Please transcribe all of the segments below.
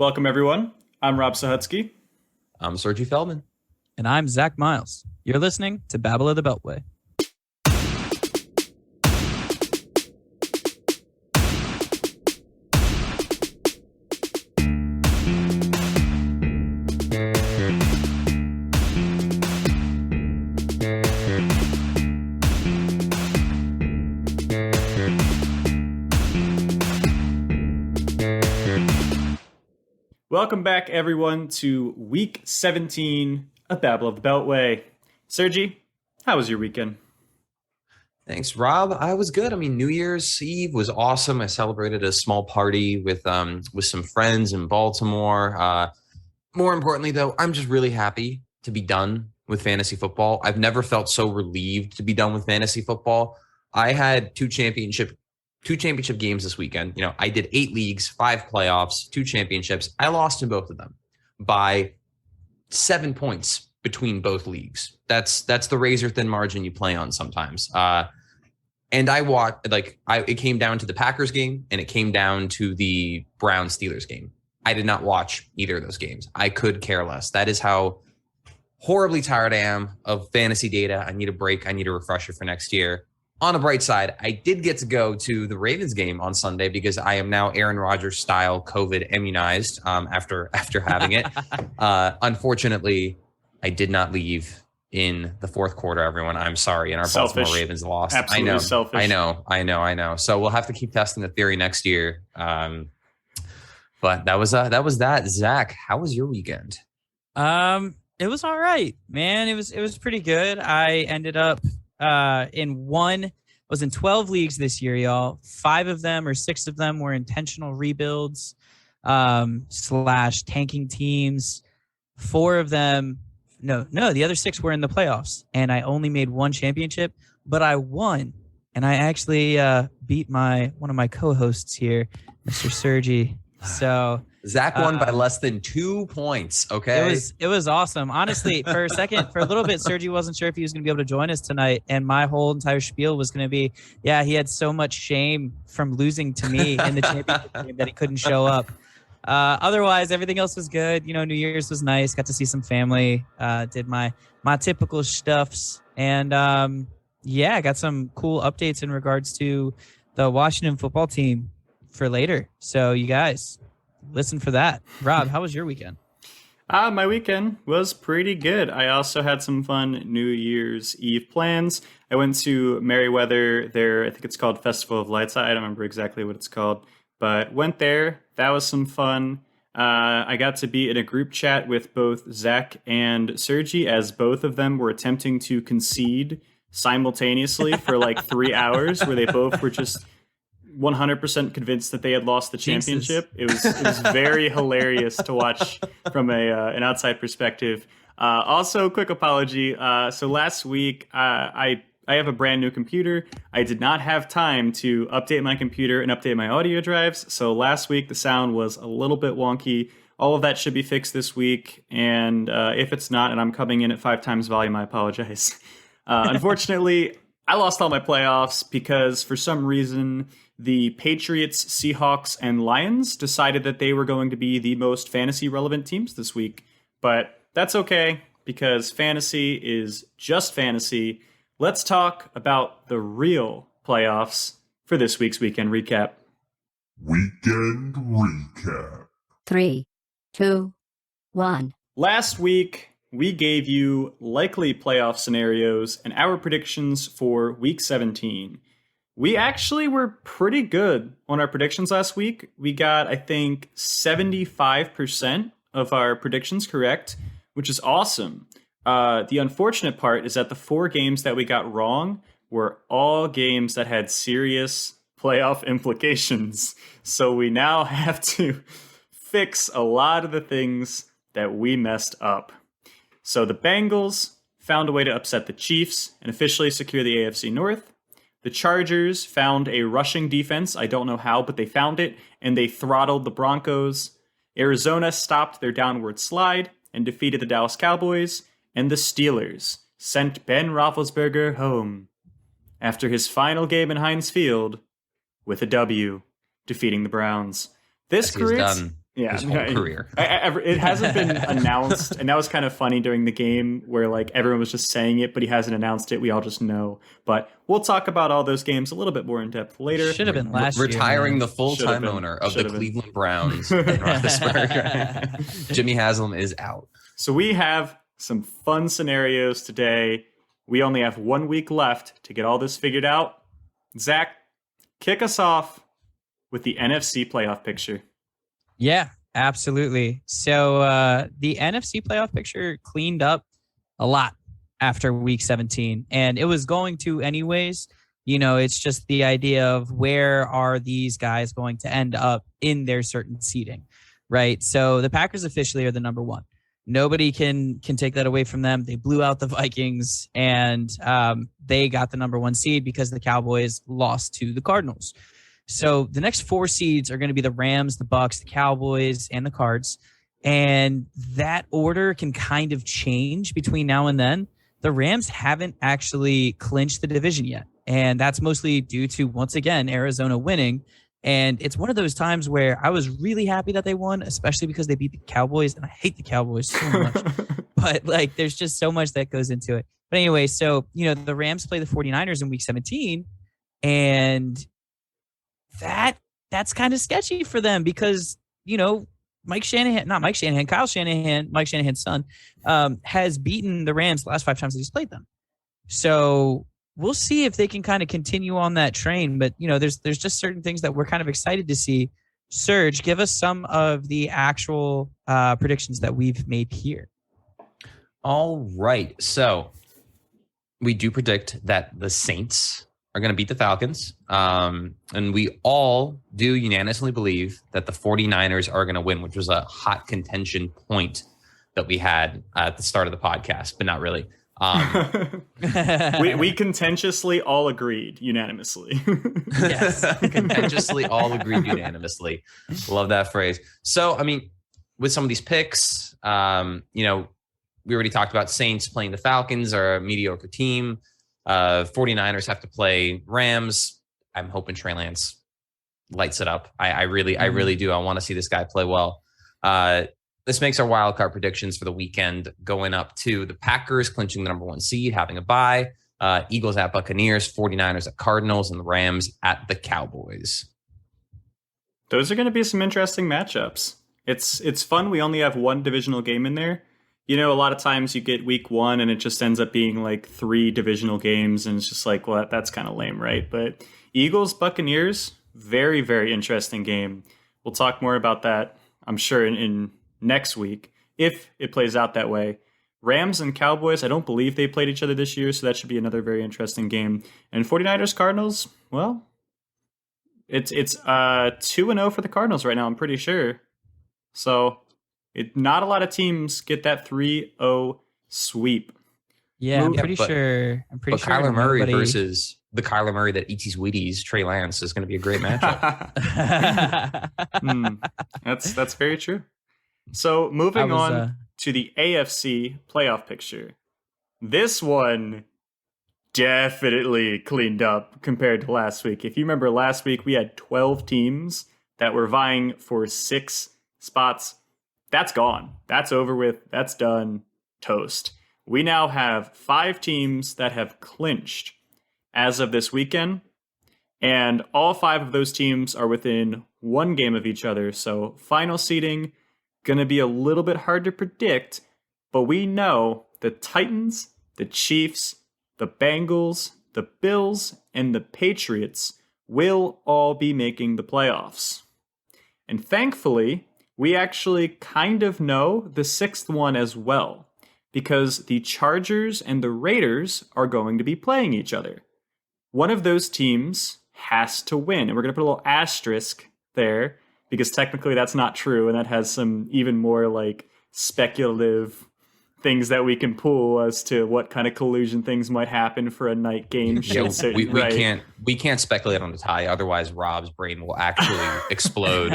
Welcome, everyone. I'm Rob Sahutsky. I'm Sergi Feldman. And I'm Zach Miles. You're listening to Babble of the Beltway. Welcome back, everyone, to Week 17 of Babble of the Beltway. Sergi, how was your weekend? Thanks, Rob. I was good. I mean, New Year's Eve was awesome. I celebrated a small party with some friends in Baltimore. More importantly, though, I'm just really happy to be done with fantasy football. I've never felt so relieved to be done with fantasy football. I had two championship games this weekend. You know, I did 8 leagues, 5 playoffs, 2 championships. I lost in both of them by 7 points between both leagues. That's the razor thin margin you play on sometimes. And I watched, it came down to the Packers game and it came down to the Browns Steelers game. I did not watch either of those games. I could care less. That is how horribly tired I am of fantasy data. I need a break. I need a refresher for next year. On the bright side, I did get to go to the Ravens game on Sunday because I am now Aaron Rodgers style COVID immunized after having it. Unfortunately, I did not leave in the fourth quarter, everyone. I'm sorry. And our Selfish. Baltimore Ravens lost. Absolutely I know, selfish. I know. So we'll have to keep testing the theory next year. But that was that. Zach, how was your weekend? It was all right, man. It was pretty good. I ended up was in 12 leagues this year, y'all. 5 of them or 6 of them were intentional rebuilds / tanking teams. 4 of them, no, the other 6 were in the playoffs, and I only made 1 championship, but I won, and I actually beat one of my co-hosts here, Mr. Sergi. So Zach won by less than 2 points. Okay. It was awesome. Honestly, for a little bit, Sergi wasn't sure if he was going to be able to join us tonight. And my whole entire spiel was going to be, he had so much shame from losing to me in the championship game that he couldn't show up. Otherwise, everything else was good. You know, New Year's was nice. Got to see some family, did my typical stuffs. And I got some cool updates in regards to the Washington football team for later. So you guys listen for that. Rob, how was your weekend? My weekend was pretty good. I also had some fun New Year's Eve plans. I went to Merriweather, I think it's called Festival of Lights. I don't remember exactly what it's called, but went there. That was some fun. I got to be in a group chat with both Zach and Sergi, as both of them were attempting to concede simultaneously for like 3 hours, where they both were just 100% convinced that they had lost the championship. It was very hilarious to watch from an outside perspective. Also, quick apology. So last week, I have a brand new computer. I did not have time to update my computer and update my audio drives. So last week, the sound was a little bit wonky. All of that should be fixed this week. And if it's not, and I'm coming in at 5 times volume, I apologize. Unfortunately, I lost all my playoffs because for some reason, the Patriots, Seahawks, and Lions decided that they were going to be the most fantasy relevant teams this week. But that's okay, because fantasy is just fantasy. Let's talk about the real playoffs for this week's Weekend Recap. Weekend Recap. 3, 2, 1. Last week, we gave you likely playoff scenarios and our predictions for Week 17. We actually were pretty good on our predictions last week. We got, I think, 75% of our predictions correct, which is awesome. The unfortunate part is that the 4 games that we got wrong were all games that had serious playoff implications. So we now have to fix a lot of the things that we messed up. So the Bengals found a way to upset the Chiefs and officially secure the AFC North. The Chargers found a rushing defense. I don't know how, but they found it, and they throttled the Broncos. Arizona stopped their downward slide and defeated the Dallas Cowboys. And the Steelers sent Ben Roethlisberger home after his final game in Heinz Field with a W, defeating the Browns. This creates Yeah, his whole career. It hasn't been announced, and that was kind of funny during the game where like everyone was just saying it, but he hasn't announced it. We all just know. But we'll talk about all those games a little bit more in depth later. Should have been last year. Retiring Man. the full-time owner of the Cleveland Browns, Ben Roethlisberger. Jimmy Haslam is out. So we have some fun scenarios today. We only have 1 week left to get all this figured out. Zach, kick us off with the NFC playoff picture. Yeah, absolutely. So the NFC playoff picture cleaned up a lot after week 17, and it was going to anyways. You know, it's just the idea of where are these guys going to end up in their certain seeding, right? So the Packers officially are the number one. Nobody can take that away from them. They blew out the Vikings, and they got the number one seed because the Cowboys lost to the Cardinals. So the next four seeds are going to be the Rams, the Bucks, the Cowboys, and the Cards. And that order can kind of change between now and then. The Rams haven't actually clinched the division yet. And that's mostly due to, once again, Arizona winning. And it's one of those times where I was really happy that they won, especially because they beat the Cowboys. And I hate the Cowboys so much. But like, there's just so much that goes into it. But anyway, so, you know, the Rams play the 49ers in week 17. And that's kind of sketchy for them because, you know, Kyle Shanahan, Mike Shanahan's son, has beaten the Rams the last 5 times that he's played them. So we'll see if they can kind of continue on that train. But, you know, there's just certain things that we're kind of excited to see. Serge, give us some of the actual predictions that we've made here. All right. So we do predict that the Saints are going to beat the Falcons. And we all do unanimously believe that the 49ers are going to win, which was a hot contention point that we had at the start of the podcast, but not really. We contentiously all agreed unanimously. Yes, contentiously all agreed unanimously. Love that phrase. So, I mean, with some of these picks, you know, we already talked about Saints playing the Falcons are a mediocre team. 49ers have to play Rams. I'm hoping Trey Lance lights it up. I really do. I want to see this guy play well. This makes our wild card predictions for the weekend going up to the Packers clinching the number one seed, having a bye. Eagles at Buccaneers, 49ers at Cardinals, and the Rams at the Cowboys. Those are going to be some interesting matchups. It's fun. We only have one divisional game in there. You know, a lot of times you get week one and it just ends up being like 3 divisional games. And it's just like, well, that's kind of lame, right? But Eagles, Buccaneers, very, very interesting game. We'll talk more about that, I'm sure, in next week, if it plays out that way. Rams and Cowboys, I don't believe they played each other this year. So that should be another very interesting game. And 49ers, Cardinals, well, it's 2-0 for the Cardinals right now, I'm pretty sure. So not a lot of teams get that 3-0 sweep. Yeah, I'm pretty sure. But Kyler Murray versus the Kyler Murray that eats Wheaties, Trey Lance, is going to be a great matchup. That's very true. So moving on to the AFC playoff picture. This one definitely cleaned up compared to last week. If you remember last week, we had 12 teams that were vying for 6 spots. That's gone. That's over with. That's done. Toast. We now have 5 teams that have clinched as of this weekend. And all 5 of those teams are within 1 game of each other. So final seeding, going to be a little bit hard to predict. But we know the Titans, the Chiefs, the Bengals, the Bills, and the Patriots will all be making the playoffs. And thankfully, we actually kind of know the 6th one as well, because the Chargers and the Raiders are going to be playing each other. One of those teams has to win, and we're going to put a little asterisk there, because technically that's not true, and that has some even more like speculative things that we can pull as to what kind of collusion things might happen for a night game. We can't speculate on the tie, otherwise Rob's brain will actually explode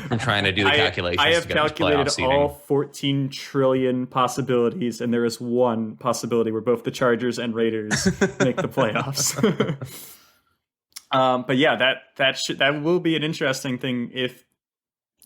from trying to do the calculations. I have calculated all 14 trillion possibilities, and there is one possibility where both the Chargers and Raiders make the playoffs. But yeah, that will be an interesting thing if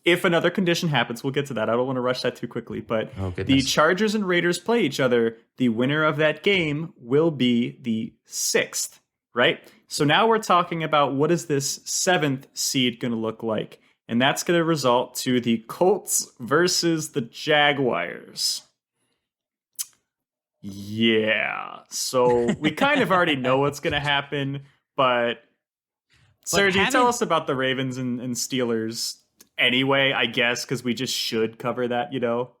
if another condition happens, we'll get to that. I don't want to rush that too quickly, but the goodness. Chargers and Raiders play each other. The winner of that game will be the 6th, right? So now we're talking about what is this 7th seed going to look like? And that's going to result to the Colts versus the Jaguars. Yeah. So we kind of already know what's going to happen, but Sergi, tell us about the Ravens and Steelers anyway, I guess, because we just should cover that, you know?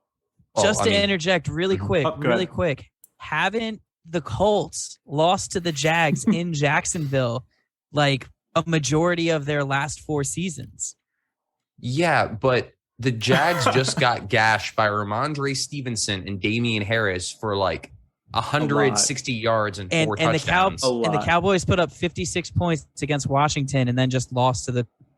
Just to interject really quick. Haven't the Colts lost to the Jags in Jacksonville like a majority of their last 4 seasons? Yeah, but the Jags just got gashed by Ramondre Stevenson and Damian Harris for like 160 yards and 4 touchdowns. And the Cowboys put up 56 points against Washington and then just lost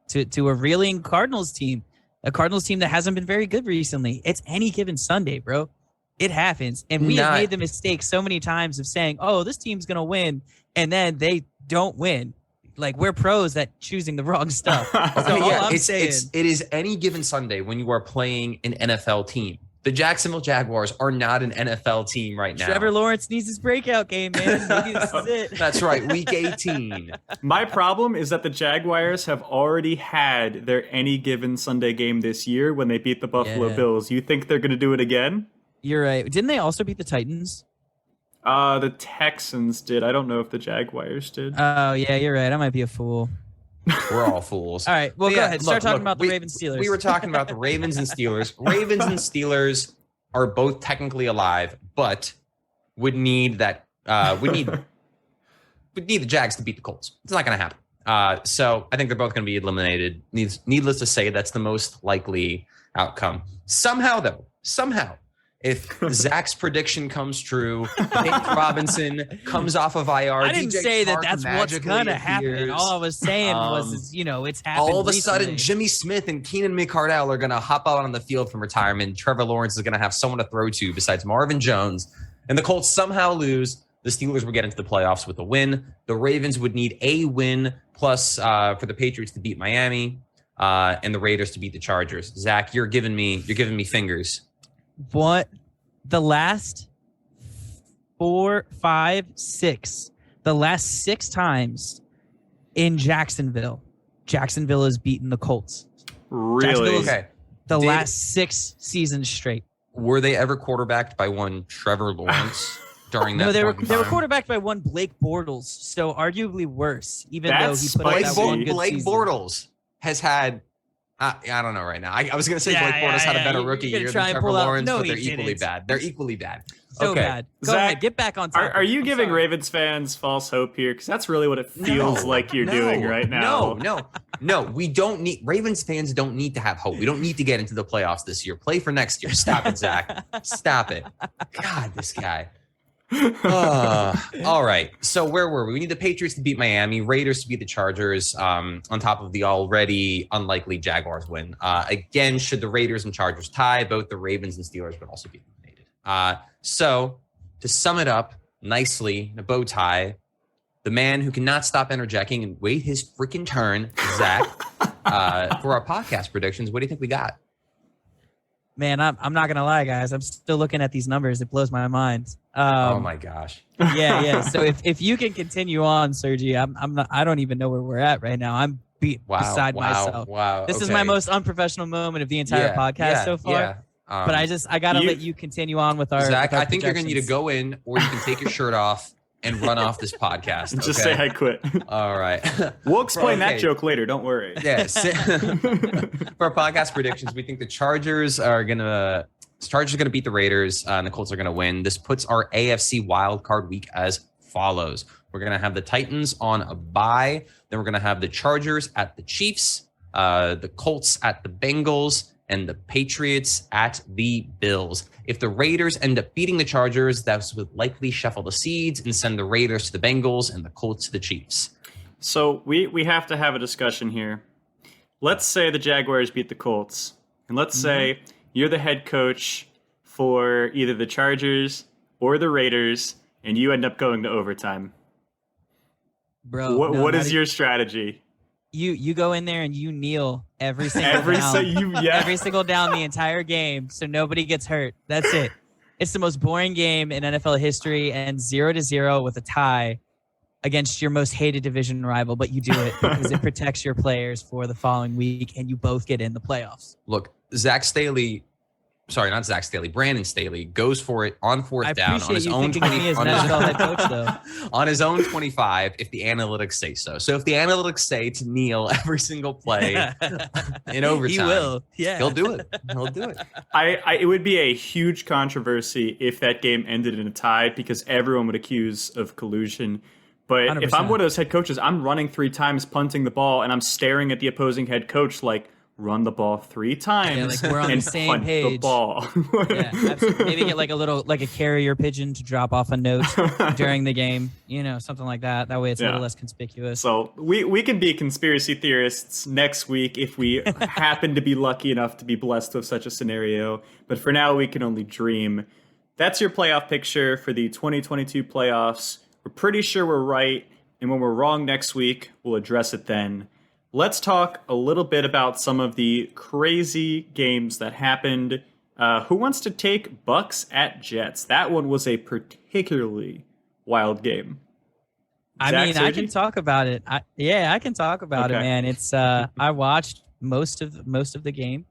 to a reeling Cardinals team. A Cardinals team that hasn't been very good recently. It's any given Sunday, bro. It happens. And we have made the mistake so many times of saying, oh, this team's going to win. And then they don't win. Like, we're pros at choosing the wrong stuff. It is any given Sunday when you are playing an NFL team. The Jacksonville Jaguars are not an NFL team right now. Trevor Lawrence needs his breakout game, man. Maybe this is it. That's right, week 18. My problem is that the Jaguars have already had their any given Sunday game this year when they beat the Buffalo Bills. You think they're going to do it again? You're right. Didn't they also beat the Titans? The Texans did. I don't know if the Jaguars did. Oh, yeah, you're right. I might be a fool. We're all fools. All right, well, go ahead. Start talking about the Ravens Steelers. We were talking about the Ravens and Steelers. Ravens and Steelers are both technically alive, but would need that. Would need the Jags to beat the Colts. It's not going to happen. So I think they're both going to be eliminated. Needless to say, that's the most likely outcome. Somehow, if Zach's prediction comes true, Nate Robinson comes off of IR. I didn't say that's what's going to happen. All I was saying was, it's happened all of a recently. sudden, Jimmy Smith and Keenan McCardell are going to hop out on the field from retirement. Trevor Lawrence is going to have someone to throw to besides Marvin Jones. And the Colts somehow lose. The Steelers will get into the playoffs with a win. The Ravens would need a win plus for the Patriots to beat Miami and the Raiders to beat the Chargers. Zach, you're giving me fingers. What? The last 4, 5, 6. The last 6 times in Jacksonville has beaten the Colts. Really? Okay. The last 6 seasons straight. Were they ever quarterbacked by one Trevor Lawrence during that? No, they were quarterbacked by one Blake Bortles, so arguably worse. Even That's though he put up that one good Blake season. Bortles has had. I don't know right now. I was going to say Blake Bortles had a better rookie year than Trevor Lawrence, but they're equally bad. They're equally bad. So bad. Go Zach, ahead. Get back on top. Are you giving Ravens fans false hope here? Because that's really what it feels like you're doing right now. No. We don't need Ravens fans don't need to have hope. We don't need to get into the playoffs this year. Play for next year. Stop it, Zach. Stop it. God, this guy. All right. So where were we? We need the Patriots to beat Miami, Raiders to beat the Chargers, on top of the already unlikely Jaguars win. Again, should the Raiders and Chargers tie, both the Ravens and Steelers would also be eliminated. So to sum it up nicely, in a bow tie, the man who cannot stop interjecting and wait his freaking turn, Zach, for our podcast predictions. What do you think we got? Man, I'm not gonna lie, guys. I'm still looking at these numbers. It blows my mind. Oh my gosh. Yeah. So if you can continue on, Sergi, I don't even know where we're at right now. I'm beside myself. Wow. This is my most unprofessional moment of the entire podcast so far. Yeah. But I gotta let you continue on with our Zach. with our I think you're gonna need to go in, or you can take your shirt off and run off this podcast. Okay? Just say I quit. All right. We'll explain that joke later. Don't worry. Yes. For our podcast predictions, we think the Chargers are gonna beat the Raiders, and the Colts are gonna win. This puts our AFC wildcard week as follows. We're gonna have the Titans on a bye. Then we're gonna have the Chargers at the Chiefs, the Colts at the Bengals, and the Patriots at the Bills. If the Raiders end up beating the Chargers, that would likely shuffle the seeds and send the Raiders to the Bengals and the Colts to the Chiefs. So we have to have a discussion here. Let's say the Jaguars beat the Colts. And let's say you're the head coach for either the Chargers or the Raiders, and you end up going to overtime. Bro. What is your strategy? You go in there and you kneel every single down. Every single down the entire game so nobody gets hurt. That's it. It's the most boring game in NFL history, and 0-0 with a tie against your most hated division rival, but you do it because it protects your players for the following week, and you both get in the playoffs. Look, Brandon Staley goes for it on fourth down on his own 20, on his own 25 if the analytics say so. So if the analytics say to kneel every single play in overtime, he will. Yeah, he'll do it. He'll do it. It would be a huge controversy if that game ended in a tie because everyone would accuse of collusion. But 100%. If I'm one of those head coaches, I'm running 3 times, punting the ball, and I'm staring at the opposing head coach like, run the ball 3 times we're on and the same punt page. the ball. Yeah, absolutely. Maybe get like a carrier pigeon to drop off a note during the game, something like that. That way it's a little less conspicuous. So we can be conspiracy theorists next week if we happen to be lucky enough to be blessed with such a scenario. But for now, we can only dream. That's your playoff picture for the 2022 playoffs. We're pretty sure we're right. And when we're wrong next week, we'll address it then. Let's talk a little bit about some of the crazy games that happened. Who wants to take Bucks at Jets? That one was a particularly wild game. I Sergi? can talk about it. I can talk about it, man. It's I watched most of the game.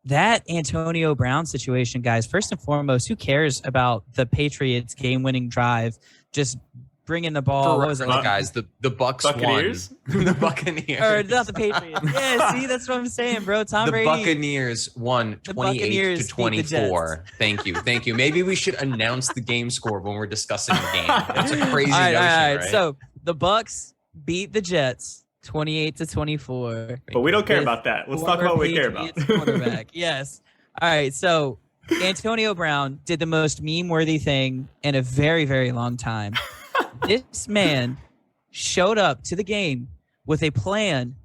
That Antonio Brown situation, guys. First and foremost, who cares about the Patriots game-winning drive? Just bringing the ball. What was it, guys? The Bucks Buccaneers? won. The Buccaneers. Or not the Patriots. Yeah, see, that's what I'm saying, bro. Tom Brady. The Buccaneers won 28-24. Thank you. Maybe we should announce the game score when we're discussing the game. That's a crazy notion, right? So the Bucks beat the Jets 28-24. But we don't care about that. Let's talk about what we care about. Quarterback. Yes. All right. So Antonio Brown did the most meme-worthy thing in a very, very long time. This man showed up to the game with a plan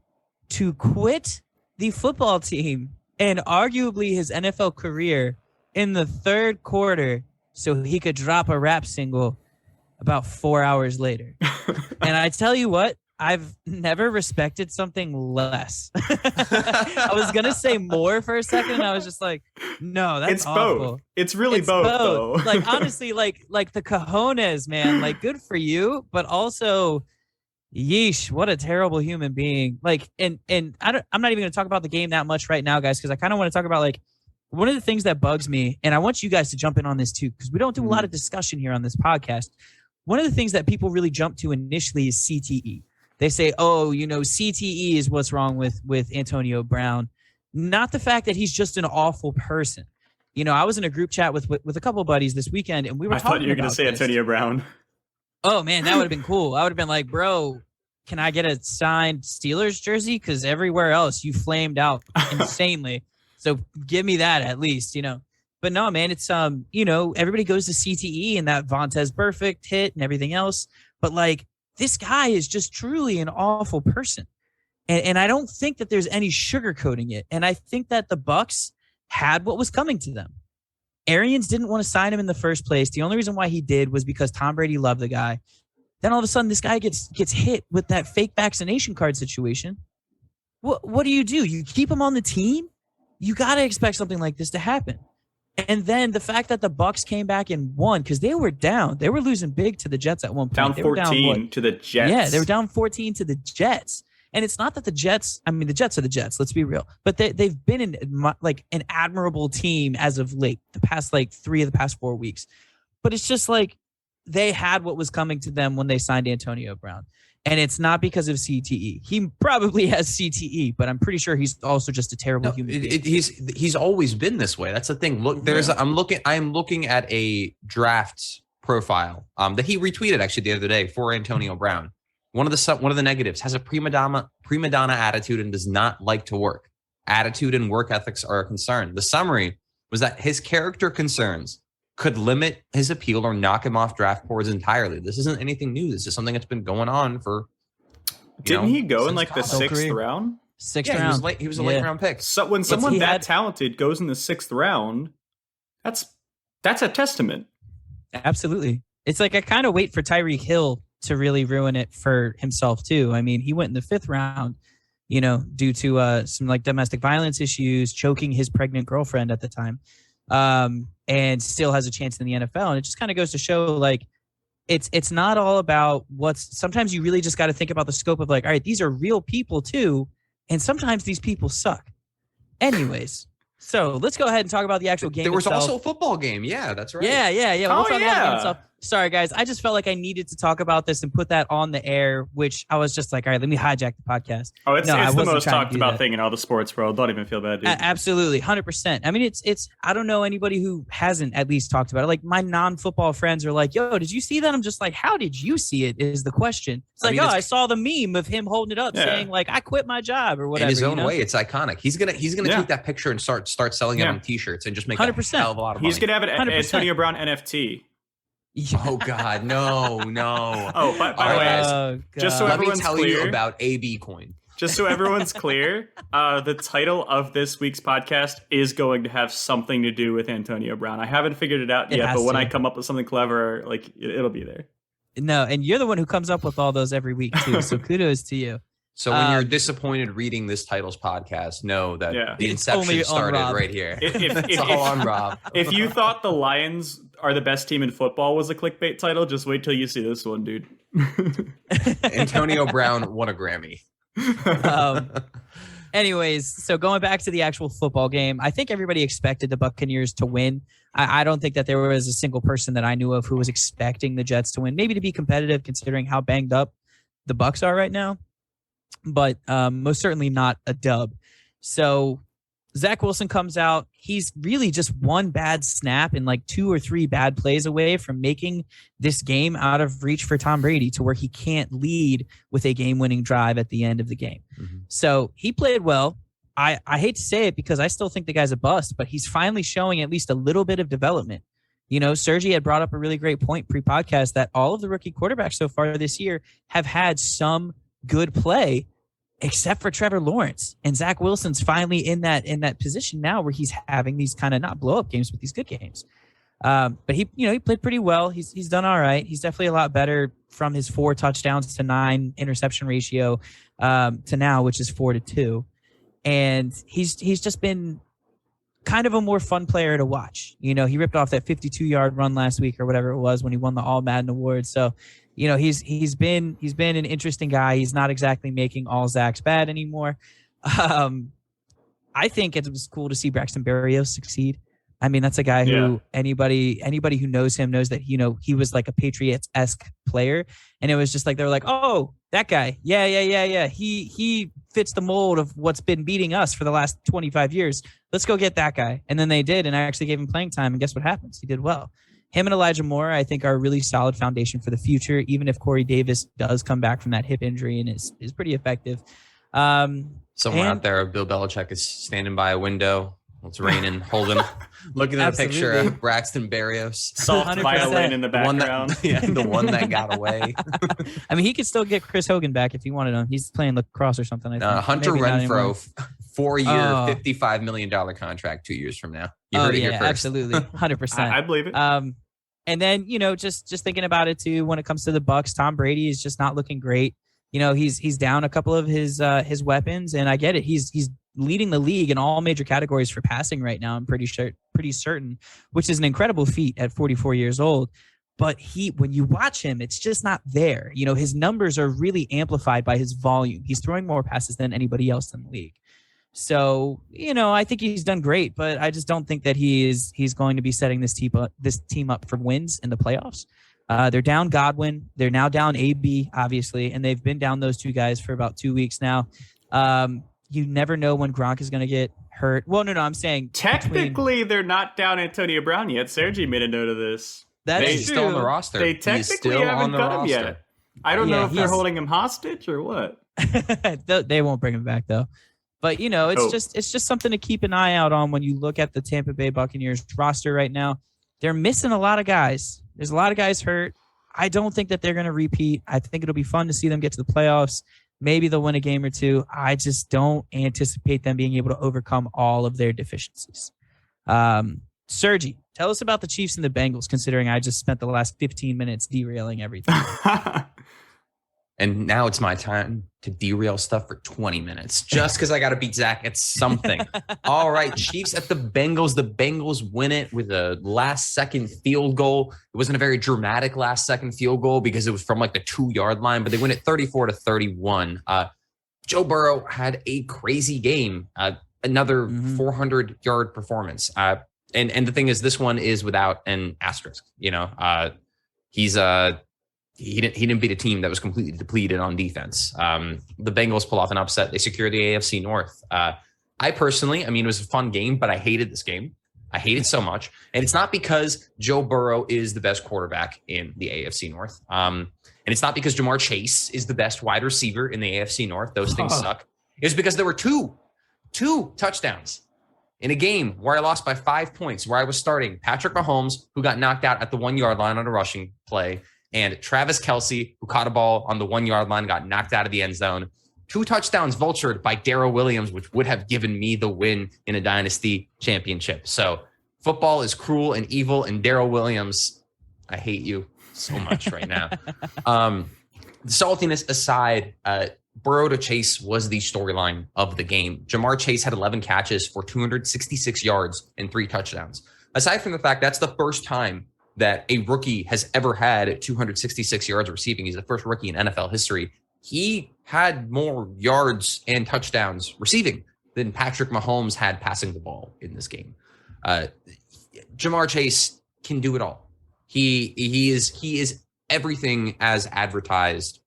to quit the football team and arguably his NFL career in the third quarter so he could drop a rap single about 4 hours later. And I tell you what, I've never respected something less. I was going to say more for a second. And I was just like, no, that's it's awful. Both. It's really both, though. Like, honestly, like the cojones, man. Like, good for you. But also, yeesh, what a terrible human being. Like, and I'm not even going to talk about the game that much right now, guys, because I kind of want to talk about, like, one of the things that bugs me, and I want you guys to jump in on this, too, because we don't do a lot of discussion here on this podcast. One of the things that people really jump to initially is CTE. They say, oh, CTE is what's wrong with Antonio Brown. Not the fact that he's just an awful person. I was in a group chat with a couple of buddies this weekend, and we were talking about I thought you were going to say Antonio Brown. Oh, man, that would have been cool. I would have been like, bro, can I get a signed Steelers jersey? Because everywhere else you flamed out insanely. So give me that at least, But no, man, it's, everybody goes to CTE and that Vontaze Burfict hit and everything else. But, like, this guy is just truly an awful person. And I don't think that there's any sugarcoating it. And I think that the Bucks had what was coming to them. Arians didn't want to sign him in the first place. The only reason why he did was because Tom Brady loved the guy. Then all of a sudden, this guy gets hit with that fake vaccination card situation. What do? You keep him on the team? You got to expect something like this to happen. And then the fact that the Bucks came back and won, because they were down. They were losing big to the Jets at one point. Down 14 to the Jets. Yeah, they were down 14 to the Jets. And it's not that the Jets are the Jets, let's be real. But they've been an admirable team as of late, the past 3 of the past 4 weeks. But it's just like they had what was coming to them when they signed Antonio Brown. And it's not because of CTE. He probably has CTE, but I'm pretty sure he's also just a terrible human being. He's always been this way. That's the thing. Look, I'm looking at a draft profile that he retweeted actually the other day for Antonio Brown. One of the negatives: has a prima donna attitude and does not like to work. Attitude and work ethics are a concern. The summary was that his character concerns could limit his appeal or knock him off draft boards entirely. This isn't anything new. This is something that's been going on for. Didn't he go in the college. 6th round? Sixth round. He was a late round pick. So when someone talented goes in the 6th round, that's a testament. Absolutely. It's like I kind of wait for Tyreek Hill to really ruin it for himself too. I mean, he went in the 5th round, due to some like domestic violence issues, choking his pregnant girlfriend at the time, and still has a chance in the NFL. And it just kind of goes to show like it's not all about sometimes you really just got to think about the scope of like, all right, these are real people too, and sometimes these people suck. Anyways. So let's go ahead and talk about the actual game. There was itself. also a football game. Yeah, that's right. Yeah. We'll talk about the game itself. Sorry, guys. I just felt like I needed to talk about this and put that on the air, which I was just like, all right, let me hijack the podcast. Oh, it's the most talked about thing in all the sports world. Don't even feel bad, dude. Absolutely. 100%. I mean, it's I don't know anybody who hasn't at least talked about it. Like my non-football friends are like, yo, did you see that? I'm just like, how did you see it is the question. It's like, I saw the meme of him holding it up saying like, I quit my job or whatever. In his own way, it's iconic. He's gonna take that picture and start selling it on t-shirts and just make 100%. A hell of a lot of money. He's gonna have an 100%. Antonio Brown NFT. Oh God, no. Oh, by the way, just so everyone's clear, let me tell you about AB coin. Just so everyone's clear, the title of this week's podcast is going to have something to do with Antonio Brown. I haven't figured it out yet, but when I come up with something clever, like it'll be there. No, and you're the one who comes up with all those every week too. So kudos to you. So when you're disappointed reading this title's podcast, know that the inception started right here. It's all on Rob. If you thought the Lions are the best team in football was a clickbait title, just wait till you see this one, dude. Antonio Brown won a Grammy. Anyways, so going back to the actual football game, I think everybody expected the Buccaneers to win. I don't think that there was a single person that I knew of who was expecting the Jets to win. Maybe to be competitive considering how banged up the Bucs are right now. But most certainly not a dub. So Zach Wilson comes out. He's really just one bad snap and like 2 or 3 bad plays away from making this game out of reach for Tom Brady to where he can't lead with a game-winning drive at the end of the game. Mm-hmm. So he played well. I hate to say it because I still think the guy's a bust, but he's finally showing at least a little bit of development. Sergi had brought up a really great point pre-podcast that all of the rookie quarterbacks so far this year have had some good play, except for Trevor Lawrence, and Zach Wilson's finally in that position now where he's having these kind of not blow up games, but these good games. But he played pretty well. He's done all right. He's definitely a lot better from his 4 touchdowns to 9 interception ratio to now, which is 4-2. And he's just been kind of a more fun player to watch. He ripped off that 52-yard run last week or whatever it was when he won the All Madden Award. So he's been an interesting guy. He's not exactly making all Zach's bad anymore. I think it was cool to see Braxton Berrios succeed. I mean, that's a guy who anybody who knows him knows that he was like a Patriots-esque player, and it was just like they were like, oh, that guy, yeah. He fits the mold of what's been beating us for the last 25 years. Let's go get that guy. And then they did, and I actually gave him playing time, and guess what happens? He did well. Him and Elijah Moore, I think, are a really solid foundation for the future, even if Corey Davis does come back from that hip injury and is pretty effective. Somewhere out there, Bill Belichick is standing by a window. It's raining, looking at a picture of Braxton Berrios. Soft violin in the background. The one that got away. I mean, he could still get Chris Hogan back if he wanted him. He's playing lacrosse or something. I think. Hunter Renfrow, 4-year, $55 million contract 2 years from now. You heard it here first. Absolutely, 100%. I believe it. And then just thinking about it too, when it comes to the Bucs, Tom Brady is just not looking great. He's down a couple of his weapons, and I get it. He's leading the league in all major categories for passing right now. I'm pretty certain, which is an incredible feat at 44 years old. But when you watch him, it's just not there. His numbers are really amplified by his volume. He's throwing more passes than anybody else in the league. So, I think he's done great, but I just don't think that he's going to be setting this team up for wins in the playoffs. They're down Godwin. They're now down AB, obviously, and they've been down those 2 guys for about 2 weeks now. You never know when Gronk is going to get hurt. Well, no, I'm saying technically they're not down Antonio Brown yet. Sergi made a note of this. He's still on the roster. They technically haven't cut him yet. I don't know if they're holding him hostage or what. They won't bring him back though. But it's just something to keep an eye out on when you look at the Tampa Bay Buccaneers roster right now. They're missing a lot of guys. There's a lot of guys hurt. I don't think that they're going to repeat. I think it'll be fun to see them get to the playoffs. Maybe they'll win a game or 2. I just don't anticipate them being able to overcome all of their deficiencies. Sergi, tell us about the Chiefs and the Bengals, considering I just spent the last 15 minutes derailing everything. And now it's my time to derail stuff for 20 minutes just because I got to beat Zach at something. All right, Chiefs at the Bengals. The Bengals win it with a last-second field goal. It wasn't a very dramatic last-second field goal because it was from like the 2-yard line, but they win it 34-31. Joe Burrow had a crazy game, another 400-yard performance. And the thing is, this one is without an asterisk. You know, he didn't beat a team that was completely depleted on defense. The Bengals pull off an upset. They secure the AFC North. I personally, I mean, it was a fun game, but I hated this game. I hate it so much. And it's not because Joe Burrow is the best quarterback in the AFC North. And it's not because Jamar Chase is the best wide receiver in the AFC North. Those things suck. It's because there were two touchdowns in a game where I lost by 5 points, where I was starting Patrick Mahomes, who got knocked out at the 1-yard line on a rushing play, and Travis Kelce, who caught a ball on the 1-yard line, got knocked out of the end zone. 2 touchdowns vultured by Darrell Williams, which would have given me the win in a dynasty championship. So football is cruel and evil, and Darrell Williams, I hate you so much right now. The saltiness aside, Burrow to Chase was the storyline of the game. Jamar Chase had 11 catches for 266 yards and 3 touchdowns. Aside from the fact that's the first time that a rookie has ever had 266 yards receiving. He's the first rookie in NFL history. He had more yards and touchdowns receiving than Patrick Mahomes had passing the ball in this game. Jamar Chase can do it all. He is everything as advertised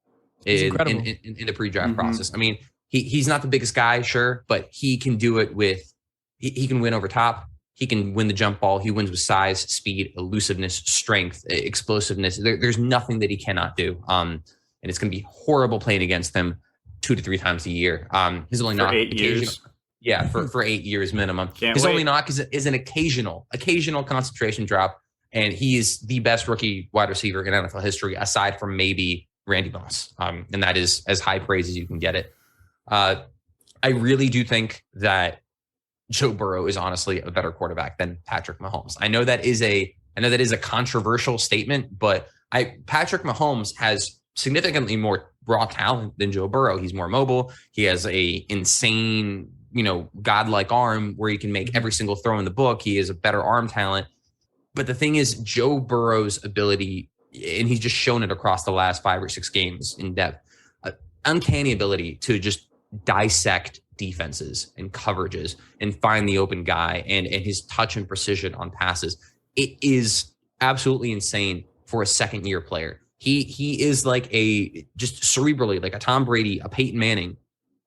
in the pre-draft process. I mean, he's not the biggest guy, sure, but he can do it with he can win over top. He can win the jump ball. He wins with size, speed, elusiveness, strength, explosiveness. There's nothing that he cannot do. And it's going to be horrible playing against him 2 to 3 times a year. His only knock, 8 years. Yeah, for 8 years minimum. His only knock is an occasional concentration drop, and he's the best rookie wide receiver in NFL history, aside from maybe Randy Moss. And that is as high praise as you can get it. I really do think that Joe Burrow is honestly a better quarterback than Patrick Mahomes. I know that is a controversial statement, but Patrick Mahomes has significantly more raw talent than Joe Burrow. He's more mobile. He has a insane, godlike arm where he can make every single throw in the book. He is a better arm talent. But the thing is, Joe Burrow's ability, and he's just shown it across the last 5 or 6 games in depth, uncanny ability to just dissect defenses and coverages and find the open guy, and his touch and precision on passes. It is absolutely insane for a second-year player. He is like just cerebrally like a Tom Brady, a Peyton Manning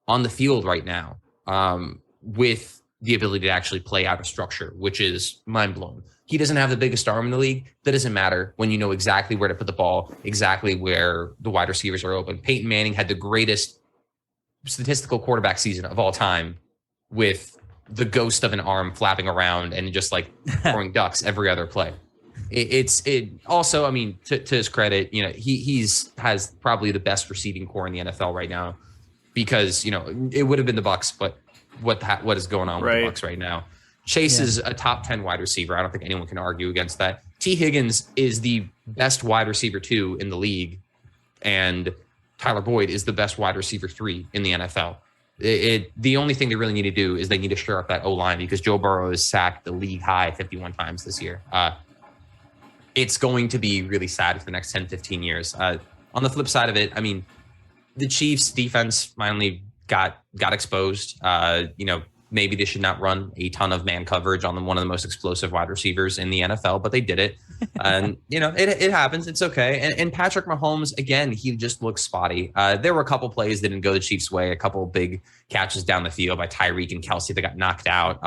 on the field right now, with the ability to actually play out a structure, which is mind-blowing. He doesn't have the biggest arm in the league. That doesn't matter when you know exactly where to put the ball, exactly where the wide receivers are open. Peyton Manning had the greatest statistical quarterback season of all time, with the ghost of an arm flapping around and just like throwing ducks every other play. It also, I mean, to his credit, he's has probably the best receiving core in the NFL right now, because it would have been the Bucs, but what is going on with the Bucs right now? Chase is a top 10 wide receiver. I don't think anyone can argue against that. T. Higgins is the best wide receiver 2 in the league, and Tyler Boyd is the best wide receiver 3 in the NFL. The only thing they really need to do is they need to shore up that O-line, because Joe Burrow is sacked the league high 51 times this year. It's going to be really sad for the next 10, 15 years. On the flip side of it, I mean, the Chiefs defense finally got exposed. Maybe they should not run a ton of man coverage on one of the most explosive wide receivers in the NFL, but they did it. And, it happens. It's okay. And Patrick Mahomes, again, he just looks spotty. There were a couple plays that didn't go the Chiefs' way, a couple big catches down the field by Tyreek and Kelce that got knocked out.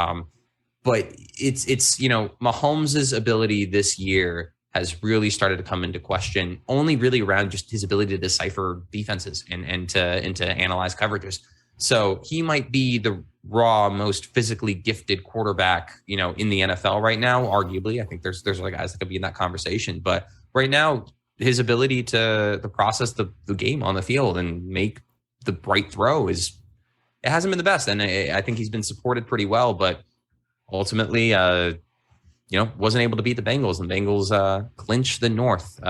But it's Mahomes' ability this year has really started to come into question, only really around just his ability to decipher defenses and to analyze coverages. So he might be the raw, most physically gifted quarterback, in the NFL right now. Arguably, I think there's other guys that could be in that conversation. But right now, his ability to process the game on the field and make the right throw it hasn't been the best. And I think he's been supported pretty well. But ultimately, wasn't able to beat the Bengals, and the Bengals clinched the North.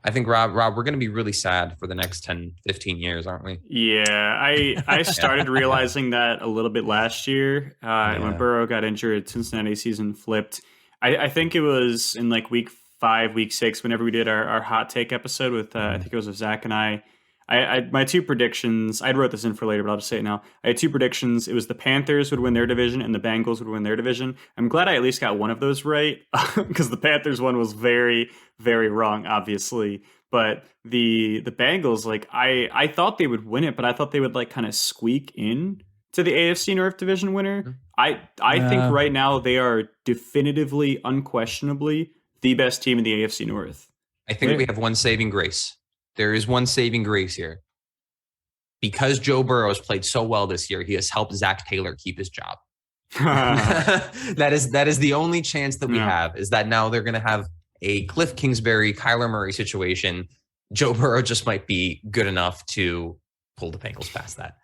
I think, Rob, we're going to be really sad for the next 10, 15 years, aren't we? Yeah, I started realizing that a little bit last year when Burrow got injured. Cincinnati season flipped. I think it was in like week 5, week 6, whenever we did our hot take episode with I think it was with Zach and I. My two predictions, I wrote this in for later, but I'll just say it now. I had two predictions. It was the Panthers would win their division and the Bengals would win their division. I'm glad I at least got one of those right because the Panthers one was very, very wrong, obviously. But the Bengals, like I thought they would win it, but I thought they would like kind of squeak in to the AFC North division winner. I think right now they are definitively, unquestionably the best team in the AFC North. I think we have one saving grace. There is one saving grace here. Because Joe Burrow has played so well this year, he has helped Zach Taylor keep his job. That is the only chance that we have, is that now they're going to have a Cliff Kingsbury, Kyler Murray situation. Joe Burrow just might be good enough to pull the Bengals past that.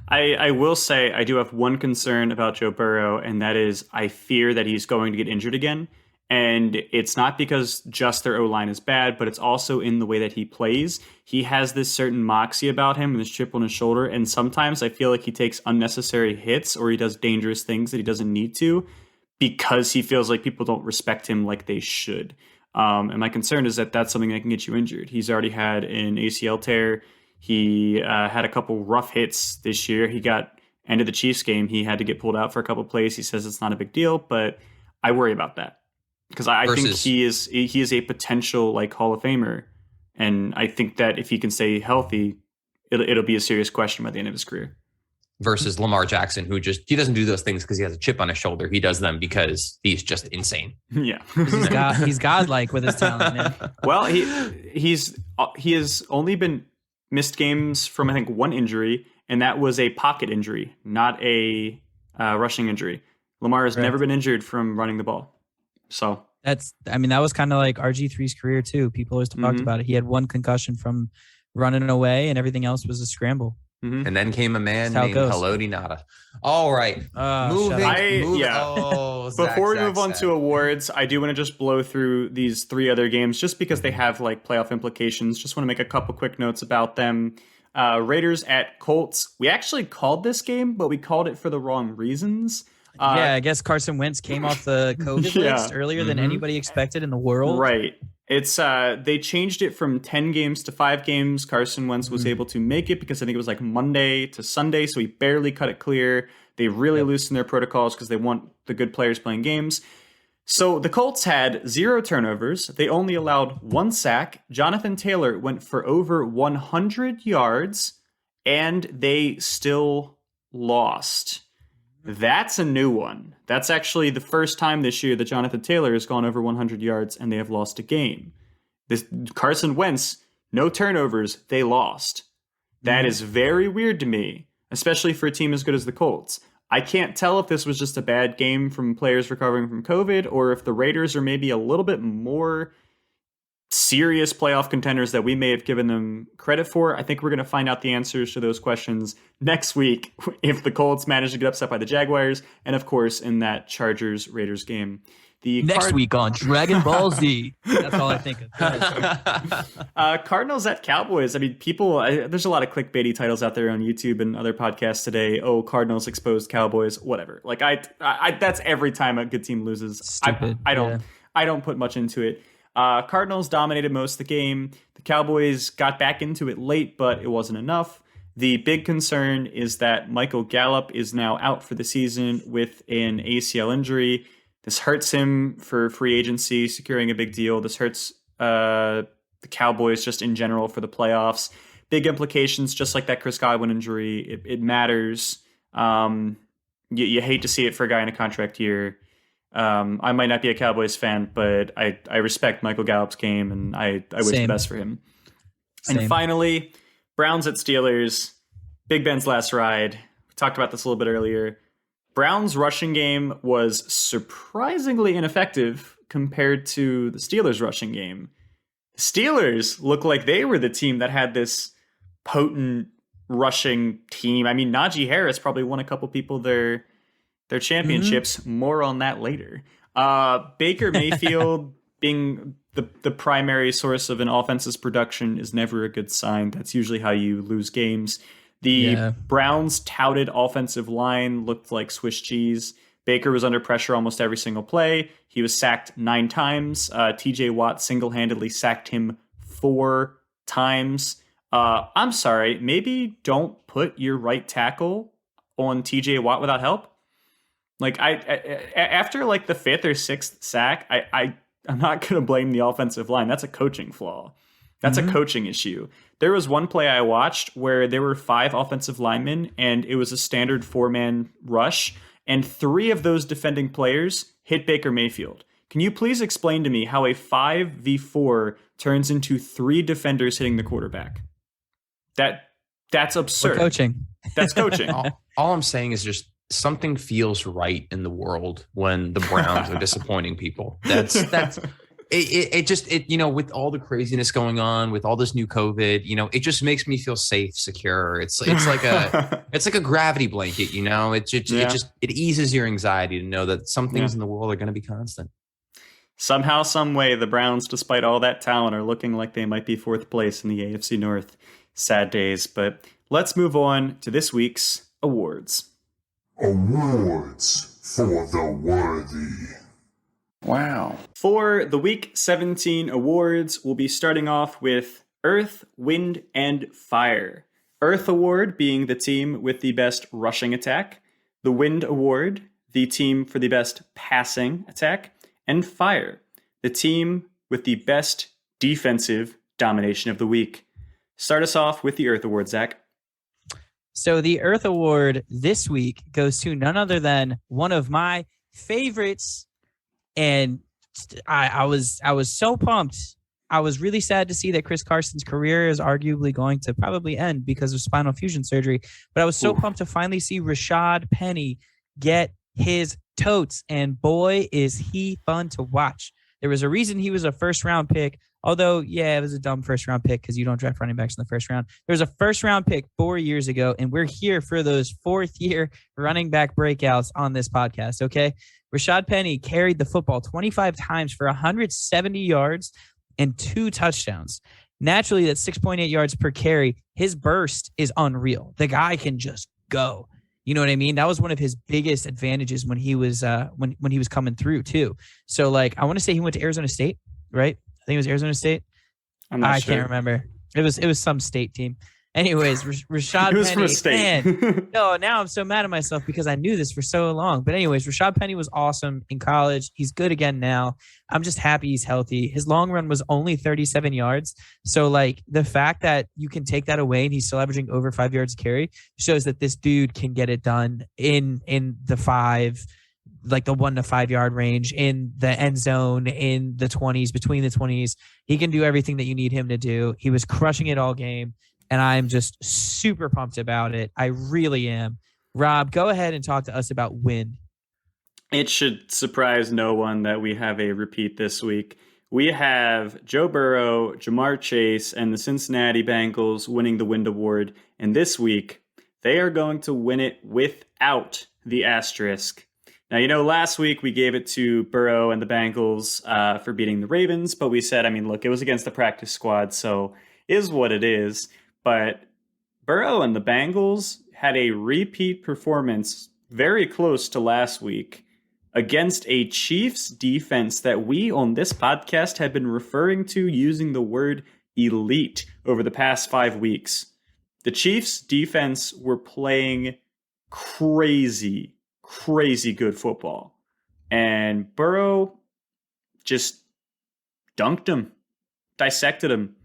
I will say I do have one concern about Joe Burrow, and that is I fear that he's going to get injured again. And it's not because just their O-line is bad, but it's also in the way that he plays. He has this certain moxie about him and this chip on his shoulder. And sometimes I feel like he takes unnecessary hits or he does dangerous things that he doesn't need to because he feels like people don't respect him like they should. And my concern is that that's something that can get you injured. He's already had an ACL tear. He had a couple rough hits this year. He got end of the Chiefs game. He had to get pulled out for a couple plays. He says it's not a big deal, but I worry about that. Because I think he is a potential like Hall of Famer, and I think that if he can stay healthy, it'll be a serious question by the end of his career. Versus Lamar Jackson, who he doesn't do those things because he has a chip on his shoulder. He does them because he's just insane. Yeah, he's godlike with his talent. Man. Well, he has only been missed games from I think one injury, and that was a pocket injury, not a rushing injury. Lamar has never been injured from running the ball. So that was kind of like RG3's career too. People always talked about it. He had one concussion from running away and everything else was a scramble. Mm-hmm. And then came a man named Haloti Nada. All right. Before we move on to awards, I do want to just blow through these 3 other games just because they have like playoff implications. Just want to make a couple quick notes about them. Raiders at Colts. We actually called this game, but we called it for the wrong reasons. I guess Carson Wentz came off the COVID list earlier than anybody expected in the world. Right. It's they changed it from 10 games to 5 games. Carson Wentz was able to make it because I think it was like Monday to Sunday, so he barely cut it clear. They really loosened their protocols because they want the good players playing games. So the Colts had 0 turnovers. They only allowed 1 sack. Jonathan Taylor went for over 100 yards, and they still lost. That's a new one. That's actually the first time this year that Jonathan Taylor has gone over 100 yards and they have lost a game. This Carson Wentz, no turnovers, they lost. That is very weird to me, especially for a team as good as the Colts. I can't tell if this was just a bad game from players recovering from COVID or if the Raiders are maybe a little bit more serious playoff contenders that we may have given them credit for. I think we're going to find out the answers to those questions next week if the Colts manage to get upset by the Jaguars and, of course, in that Chargers-Raiders game. Next week on Dragon Ball Z. That's all I think of. Cardinals at Cowboys. I mean, there's a lot of clickbaity titles out there on YouTube and other podcasts today. Oh, Cardinals exposed Cowboys, whatever. Like I that's every time a good team loses. Stupid. I don't put much into it. Cardinals dominated most of the game. The Cowboys got back into it late, but it wasn't enough. The big concern is that Michael Gallup is now out for the season with an ACL injury. This hurts him for free agency, securing a big deal. This hurts the Cowboys just in general for the playoffs. Big implications, just like that Chris Godwin injury. It matters. You hate to see it for a guy in a contract year. I might not be a Cowboys fan, but I respect Michael Gallup's game, and I wish the best for him. And finally, Browns at Steelers. Big Ben's last ride. We talked about this a little bit earlier. Browns' rushing game was surprisingly ineffective compared to the Steelers' rushing game. The Steelers looked like they were the team that had this potent rushing team. I mean, Najee Harris probably won a couple people their championships. More on that later. Baker Mayfield being the primary source of an offense's production is never a good sign. That's usually how you lose games. The Browns' touted offensive line looked like Swiss cheese. Baker was under pressure almost every single play. He was sacked 9 times. TJ Watt single-handedly sacked him 4 times. I'm sorry, maybe don't put your right tackle on TJ Watt without help. Like I after like the 5th or 6th sack, I'm not going to blame the offensive line. That's a coaching flaw. That's a coaching issue. There was one play I watched where there were 5 offensive linemen and it was a standard 4-man rush, and 3 of those defending players hit Baker Mayfield. Can you please explain to me how a 5v4 turns into 3 defenders hitting the quarterback? That's absurd. Coaching. That's coaching. All I'm saying is just something feels right in the world when the Browns are disappointing people. That's it you know, with all the craziness going on, with all this new COVID, you know, it just makes me feel safe, secure. It's like a gravity blanket, you know. It eases your anxiety to know that some things in the world are going to be constant. Somehow, some way, the Browns, despite all that talent, are looking like they might be 4th place in the AFC North. Sad days, but let's move on to this week's awards. Awards for the worthy. Wow. For the Week 17 awards, we'll be starting off with Earth, Wind, and Fire. Earth Award being the team with the best rushing attack. The Wind Award, the team for the best passing attack. And Fire, the team with the best defensive domination of the week. Start us off with the Earth Award, Zach. So the Earth Award this week goes to none other than one of my favorites. And I was so pumped. I was really sad to see that Chris Carson's career is arguably going to probably end because of spinal fusion surgery. But I was so pumped to finally see Rashad Penny get his totes. And boy, is he fun to watch. There was a reason he was a first-round pick. Although, yeah, it was a dumb first-round pick because you don't draft running backs in the first round. There was a first-round pick 4 years ago, and we're here for those 4th-year running back breakouts on this podcast, okay? Rashad Penny carried the football 25 times for 170 yards and 2 touchdowns. Naturally, that's 6.8 yards per carry. His burst is unreal. The guy can just go. You know what I mean? That was one of his biggest advantages when he was when he was coming through, too. So, like, I want to say he went to Arizona State, right? I think it was Arizona State. I can't remember. It was some state team. Anyways, Rashad It was Penny. from a state. Man, no, now I'm so mad at myself because I knew this for so long. But anyways, Rashad Penny was awesome in college. He's good again now. I'm just happy he's healthy. His long run was only 37 yards. So, like, the fact that you can take that away and he's still averaging over 5 yards carry shows that this dude can get it done in the 5, like the 1 to 5 yard range, in the end zone, in the 20s, between the 20s. He can do everything that you need him to do. He was crushing it all game, and I'm just super pumped about it. I really am. Rob, go ahead and talk to us about Wind. It should surprise no one that we have a repeat this week. We have Joe Burrow, Jamar Chase, and the Cincinnati Bengals winning the Wind Award. And this week, they are going to win it without the asterisk. Now, you know, last week we gave it to Burrow and the Bengals for beating the Ravens, but we said, I mean, look, it was against the practice squad, so is what it is. But Burrow and the Bengals had a repeat performance very close to last week against a Chiefs defense that we on this podcast have been referring to using the word elite over the past 5 weeks. The Chiefs defense were playing crazy good football. And Burrow just dunked him, dissected him.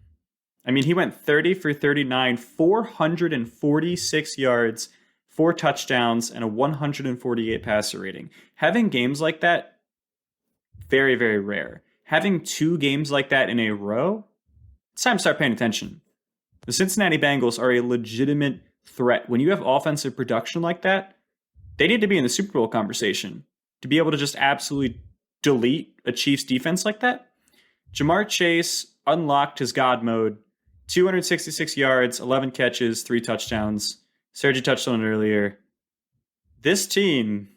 I mean, he went 30 for 39, 446 yards, 4 touchdowns, and a 148 passer rating. Having games like that, very, very rare. Having 2 games like that in a row, it's time to start paying attention. The Cincinnati Bengals are a legitimate threat. When you have offensive production like that, they need to be in the Super Bowl conversation to be able to just absolutely delete a Chiefs defense like that. Jamar Chase unlocked his God mode, 266 yards, 11 catches, 3 touchdowns. Sergi touched on it earlier. This team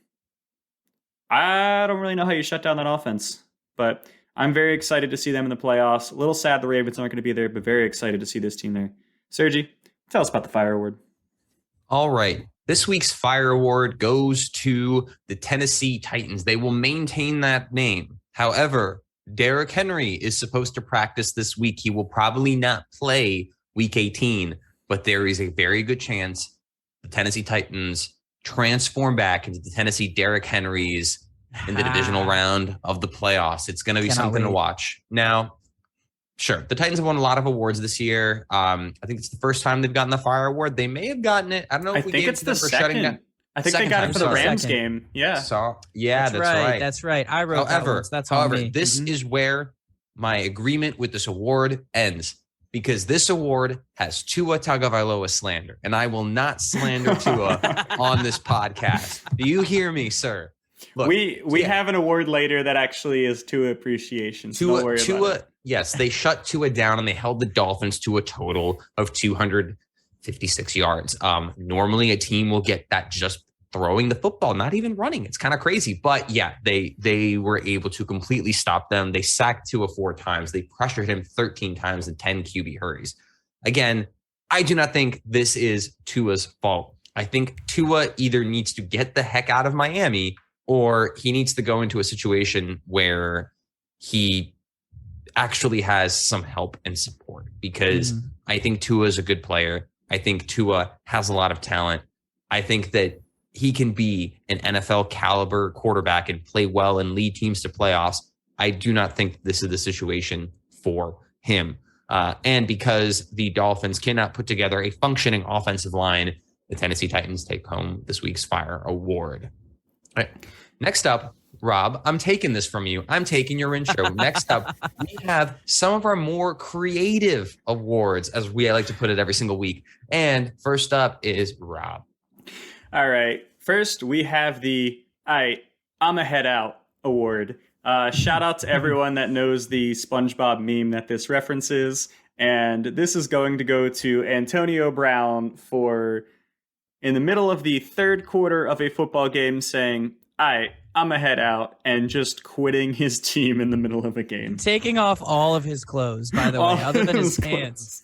I don't really know how you shut down that offense, but I'm very excited to see them in the playoffs. A little sad the Ravens aren't going to be there, but very excited to see this team there. Sergi, tell us about the Fire Award. All right. This week's Fire Award goes to the Tennessee Titans. They will maintain that name. However, Derrick Henry is supposed to practice this week. He will probably not play week 18, but there is a very good chance the Tennessee Titans transform back into the Tennessee Derrick Henrys in the divisional round of the playoffs. It's going to be something to watch. Now, sure, the Titans have won a lot of awards this year. I think it's the first time they've gotten the Fire Award. They may have gotten it. I don't know if I think it's the second. I think they got it for the Rams game. Yeah. That's right. That's right. I wrote that once. That's on me. This is where my agreement with this award ends, because this award has Tua Tagovailoa slander, and I will not slander Tua on this podcast. Do you hear me, sir? Look, we have an award later that actually is Tua appreciation. So don't worry about it. Yes, they shut Tua down and they held the Dolphins to a total of 256 yards. Normally a team will get that just throwing the football, not even running. It's kind of crazy. But yeah, they were able to completely stop them. They sacked Tua 4 times. They pressured him 13 times in 10 QB hurries. Again, I do not think this is Tua's fault. I think Tua either needs to get the heck out of Miami, or he needs to go into a situation where he actually has some help and support, because I think Tua is a good player. I think Tua has a lot of talent. I think that he can be an NFL caliber quarterback and play well and lead teams to playoffs. I do not think this is the situation for him. And because the Dolphins cannot put together a functioning offensive line, the Tennessee Titans take home this week's Fire Award. All right. Next up, Rob, I'm taking this from you. I'm taking your intro. Next up, we have some of our more creative awards, as we like to put it every single week. And first up is Rob. All right. First, we have the I'm a Head Out award. Shout out to everyone that knows the SpongeBob meme that this references. And this is going to go to Antonio Brown for, in the middle of the third quarter of a football game, saying, I'm a head out, and just quitting his team in the middle of a game. Taking off all of his clothes, by the way, other than his pants.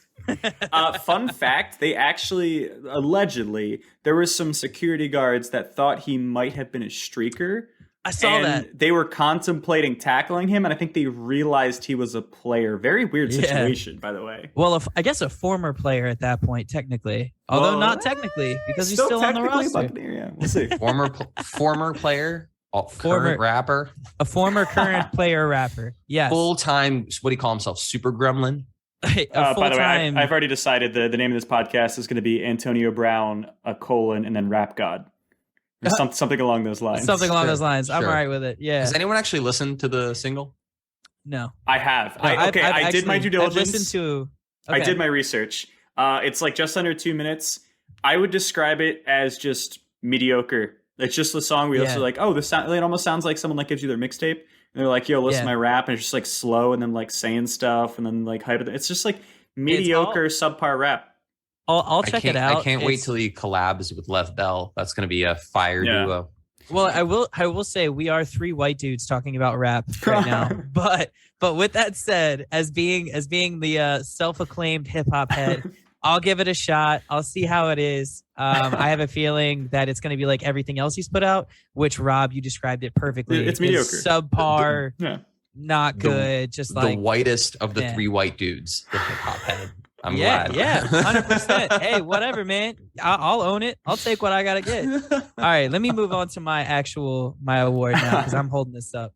Fun fact, they actually, allegedly, there was some security guards that thought he might have been a streaker. I saw that. They were contemplating tackling him, and I think they realized he was a player. Very weird situation, by the way. Well, I guess a former player at that point, technically. Although not technically, because he's still on the roster. Buccaneer, yeah. We'll see. Former player, current rapper. A former current player rapper, yes. Full-time, what do you call himself, Super Gremlin? By the way, I've already decided the name of this podcast is going to be Antonio Brown, and then Rap God. Something along those lines. Something along those lines. I'm all right with it. Yeah. Has anyone actually listened to the single? No. I have. I did my due diligence. I've listened to. I did my research. It's like just under 2 minutes. I would describe it as just mediocre. It's just the song where you're like, oh, it almost sounds like someone like gives you their mixtape. And they're like, yo, listen to my rap. And it's just like slow and then like saying stuff and then like hype it. It's just like mediocre, subpar rap. I'll check it out. I can't wait till he collabs with Lev Bell. That's going to be a fire duo. Well, I will say we are 3 white dudes talking about rap right now. but with that said, as being the self-acclaimed hip hop head, I'll give it a shot. I'll see how it is. I have a feeling that it's going to be like everything else he's put out, which Rob, you described it perfectly. It's mediocre, subpar, not good. Just like the whitest of the 3 white dudes, the hip hop head. I'm glad. Yeah, 100%. Hey, whatever, man. I'll own it. I'll take what I gotta get. All right, let me move on to my award now, because I'm holding this up.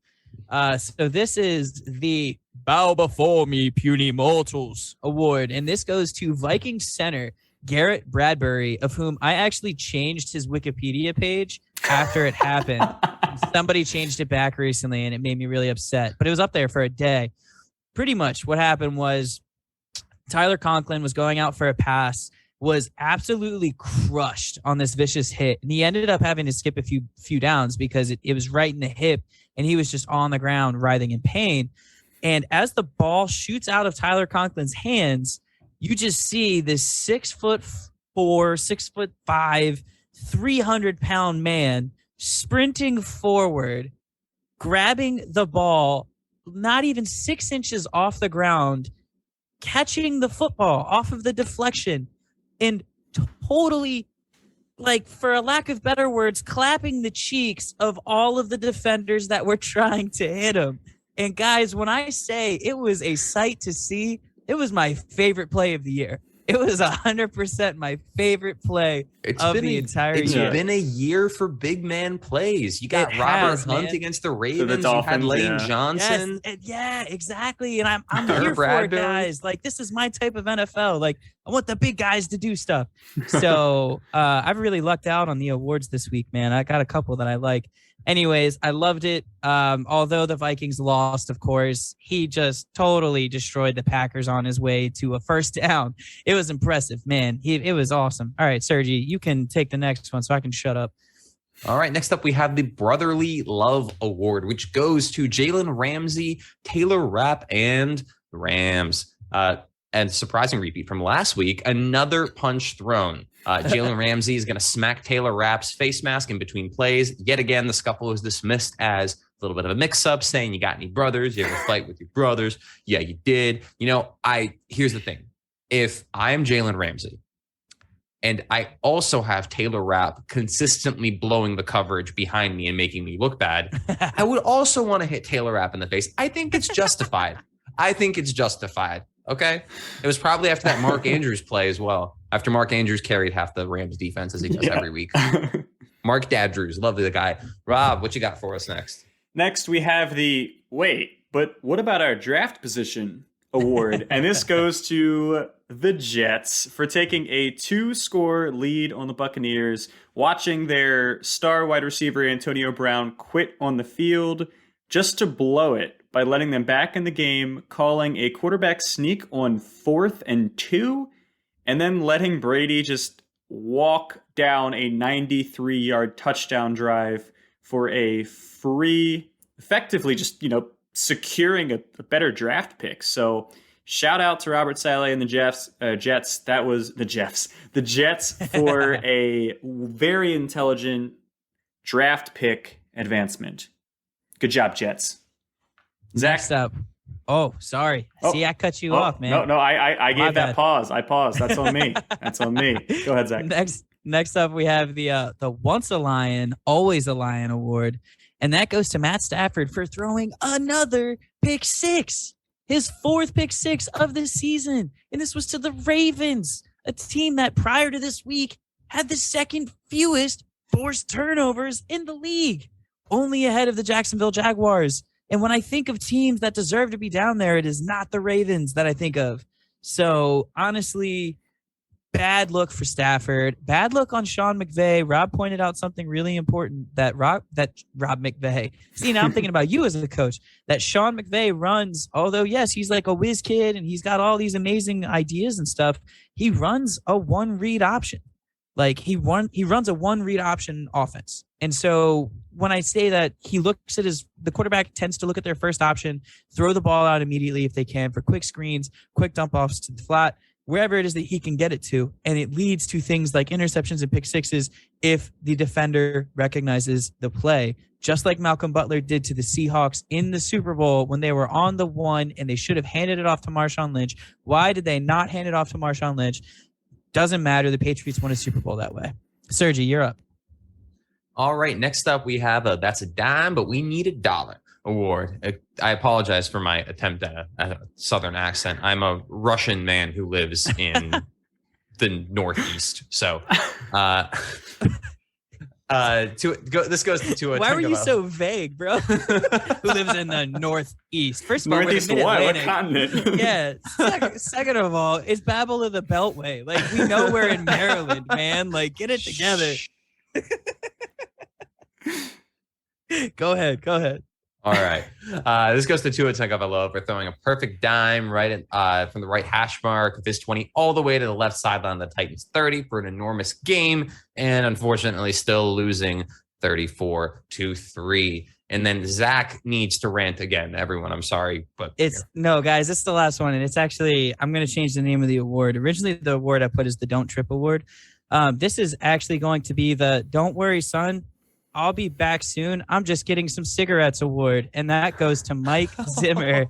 So this is the Bow Before Me, Puny Mortals award, and this goes to Vikings center Garrett Bradbury, of whom I actually changed his Wikipedia page after it happened. Somebody changed it back recently, and it made me really upset. But it was up there for a day. Pretty much what happened was Tyler Conklin was going out for a pass, was absolutely crushed on this vicious hit, and he ended up having to skip a few downs because it was right in the hip, and he was just on the ground writhing in pain. And as the ball shoots out of Tyler Conklin's hands, you just see this 6'4", 6'5", 300-pound man sprinting forward grabbing the ball, not even 6 inches off the ground, catching the football off of the deflection, and totally, like, for a lack of better words, clapping the cheeks of all of the defenders that were trying to hit him. And guys, when I say it was a sight to see, it was my favorite play of the year. It was 100% my favorite play of the entire year. It's been a year for big man plays. You got Robert Hunt against the Ravens. You had Lane Johnson. Yes, yeah, exactly. And I'm here for it, guys. Like, this is my type of NFL. Like, I want the big guys to do stuff. So I've really lucked out on the awards this week, man. I got a couple that I like. Anyways, I loved it. Although the Vikings lost, of course, he just totally destroyed the Packers on his way to a first down. It was impressive, man. It was awesome. All right, Sergi, you can take the next one so I can shut up. All right, next up we have the Brotherly Love Award, which goes to Jalen Ramsey, Taylor Rapp, and the Rams. And surprising repeat from last week, another punch thrown. Jalen Ramsey is going to smack Taylor Rapp's face mask in between plays. Yet again, the scuffle was dismissed as a little bit of a mix-up, saying you got any brothers? You ever fight with your brothers? Yeah, you did. Here's the thing. If I am Jalen Ramsey and I also have Taylor Rapp consistently blowing the coverage behind me and making me look bad, I would also want to hit Taylor Rapp in the face. I think it's justified. Okay? It was probably after that Mark Andrews play as well. After Mark Andrews carried half the Rams defense as he does every week. Mark Dadrews, lovely the guy. Rob, what you got for us next? Next, we have the but what about our draft position award? And this goes to the Jets for taking a 2-score lead on the Buccaneers, watching their star wide receiver Antonio Brown quit on the field just to blow it by letting them back in the game, calling a quarterback sneak on 4th and 2, and then letting Brady just walk down a 93-yard touchdown drive for a free, effectively just, securing a better draft pick. So shout out to Robert Saleh and the Jets. That was the Jets for a very intelligent draft pick advancement. Good job, Jets. Zach. Next up. Oh, sorry. See, I cut you off, man. No, I gave that pause. I paused. That's on me. Go ahead, Zach. Next up, we have the Once a Lion, Always a Lion award. And that goes to Matt Stafford for throwing another pick six, his 4th pick six of this season. And this was to the Ravens, a team that prior to this week had the 2nd fewest forced turnovers in the league, only ahead of the Jacksonville Jaguars. And when I think of teams that deserve to be down there, it is not the Ravens that I think of. So honestly, bad look for Stafford. Bad look on Sean McVay. Rob pointed out something really important that Rob McVay. See, now I'm thinking about you as a coach. That Sean McVay runs, although yes, he's like a whiz kid and he's got all these amazing ideas and stuff. He runs a 1-read option. Like he runs a 1-read option offense. And so when I say that he looks at the quarterback tends to look at their first option, throw the ball out immediately if they can for quick screens, quick dump offs to the flat, wherever it is that he can get it to. And it leads to things like interceptions and pick sixes if the defender recognizes the play, just like Malcolm Butler did to the Seahawks in the Super Bowl when they were on the 1 and they should have handed it off to Marshawn Lynch. Why did they not hand it off to Marshawn Lynch? Doesn't matter. The Patriots won a Super Bowl that way. Sergi, you're up. All right. Next up, we have That's a Dime, but We Need a Dollar award. I apologize for my attempt at a Southern accent. I'm a Russian man who lives in the Northeast. So this goes to Tua. Why were you so vague, bro? Who lives in the Northeast? First of all, Northeast what continent? Yeah. Second of all, it's Babble of the Beltway. Like, we know we're in Maryland, man. Like, get it together. Go ahead. All right. This goes to Tua Tagovailoa for throwing a perfect dime from the right hash mark of his 20 all the way to the left sideline of the Titans 30 for an enormous game, and unfortunately still losing 34-3. And then Zach needs to rant again. Everyone, I'm sorry, but no, guys, it's the last one, and it's actually I'm going to change the name of the award. Originally, the award I put is the Don't Trip Award. This is actually going to be the Don't Worry, Son. I'll be back soon. I'm just getting some cigarettes award. And that goes to Mike Zimmer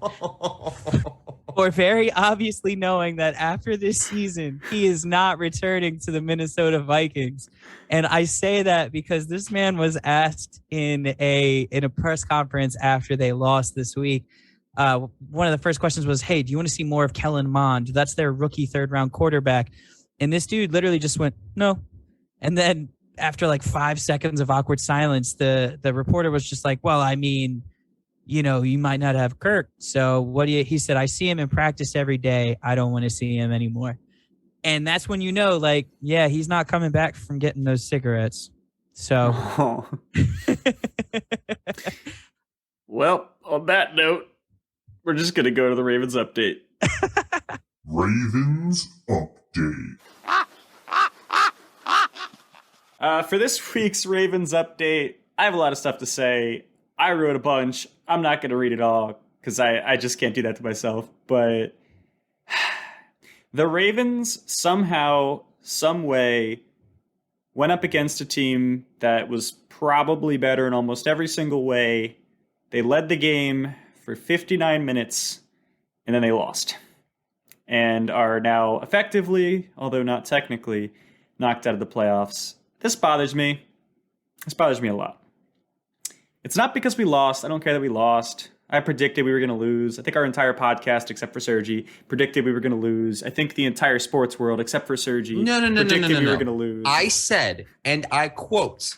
for very obviously knowing that after this season, he is not returning to the Minnesota Vikings. And I say that because this man was asked in a press conference after they lost this week. One of the first questions was, hey, do you want to see more of Kellen Mond? That's their rookie 3rd-round quarterback. And this dude literally just went, no. And then after like 5 seconds of awkward silence, the reporter was just like, well, I mean, you know, you might not have Kirk. So what do you, he said, I see him in practice every day. I don't want to see him anymore. And that's when you know, like, yeah, he's not coming back from getting those cigarettes. So. Oh. Well, on that note, we're just going to go to the Ravens update. Ravens update. For this week's Ravens update, I have a lot of stuff to say. I wrote a bunch. I'm not going to read it all because I just can't do that to myself. But the Ravens somehow, some way, went up against a team that was probably better in almost every single way. They led the game for 59 minutes, and then they lost. And are now effectively, although not technically, knocked out of the playoffs. This bothers me. This bothers me a lot. It's not because we lost. I don't care that we lost. I predicted we were going to lose. I think our entire podcast, except for Sergi, predicted we were going to lose. I think the entire sports world, except for Sergi, predicted we were going to lose. I said, and I quote,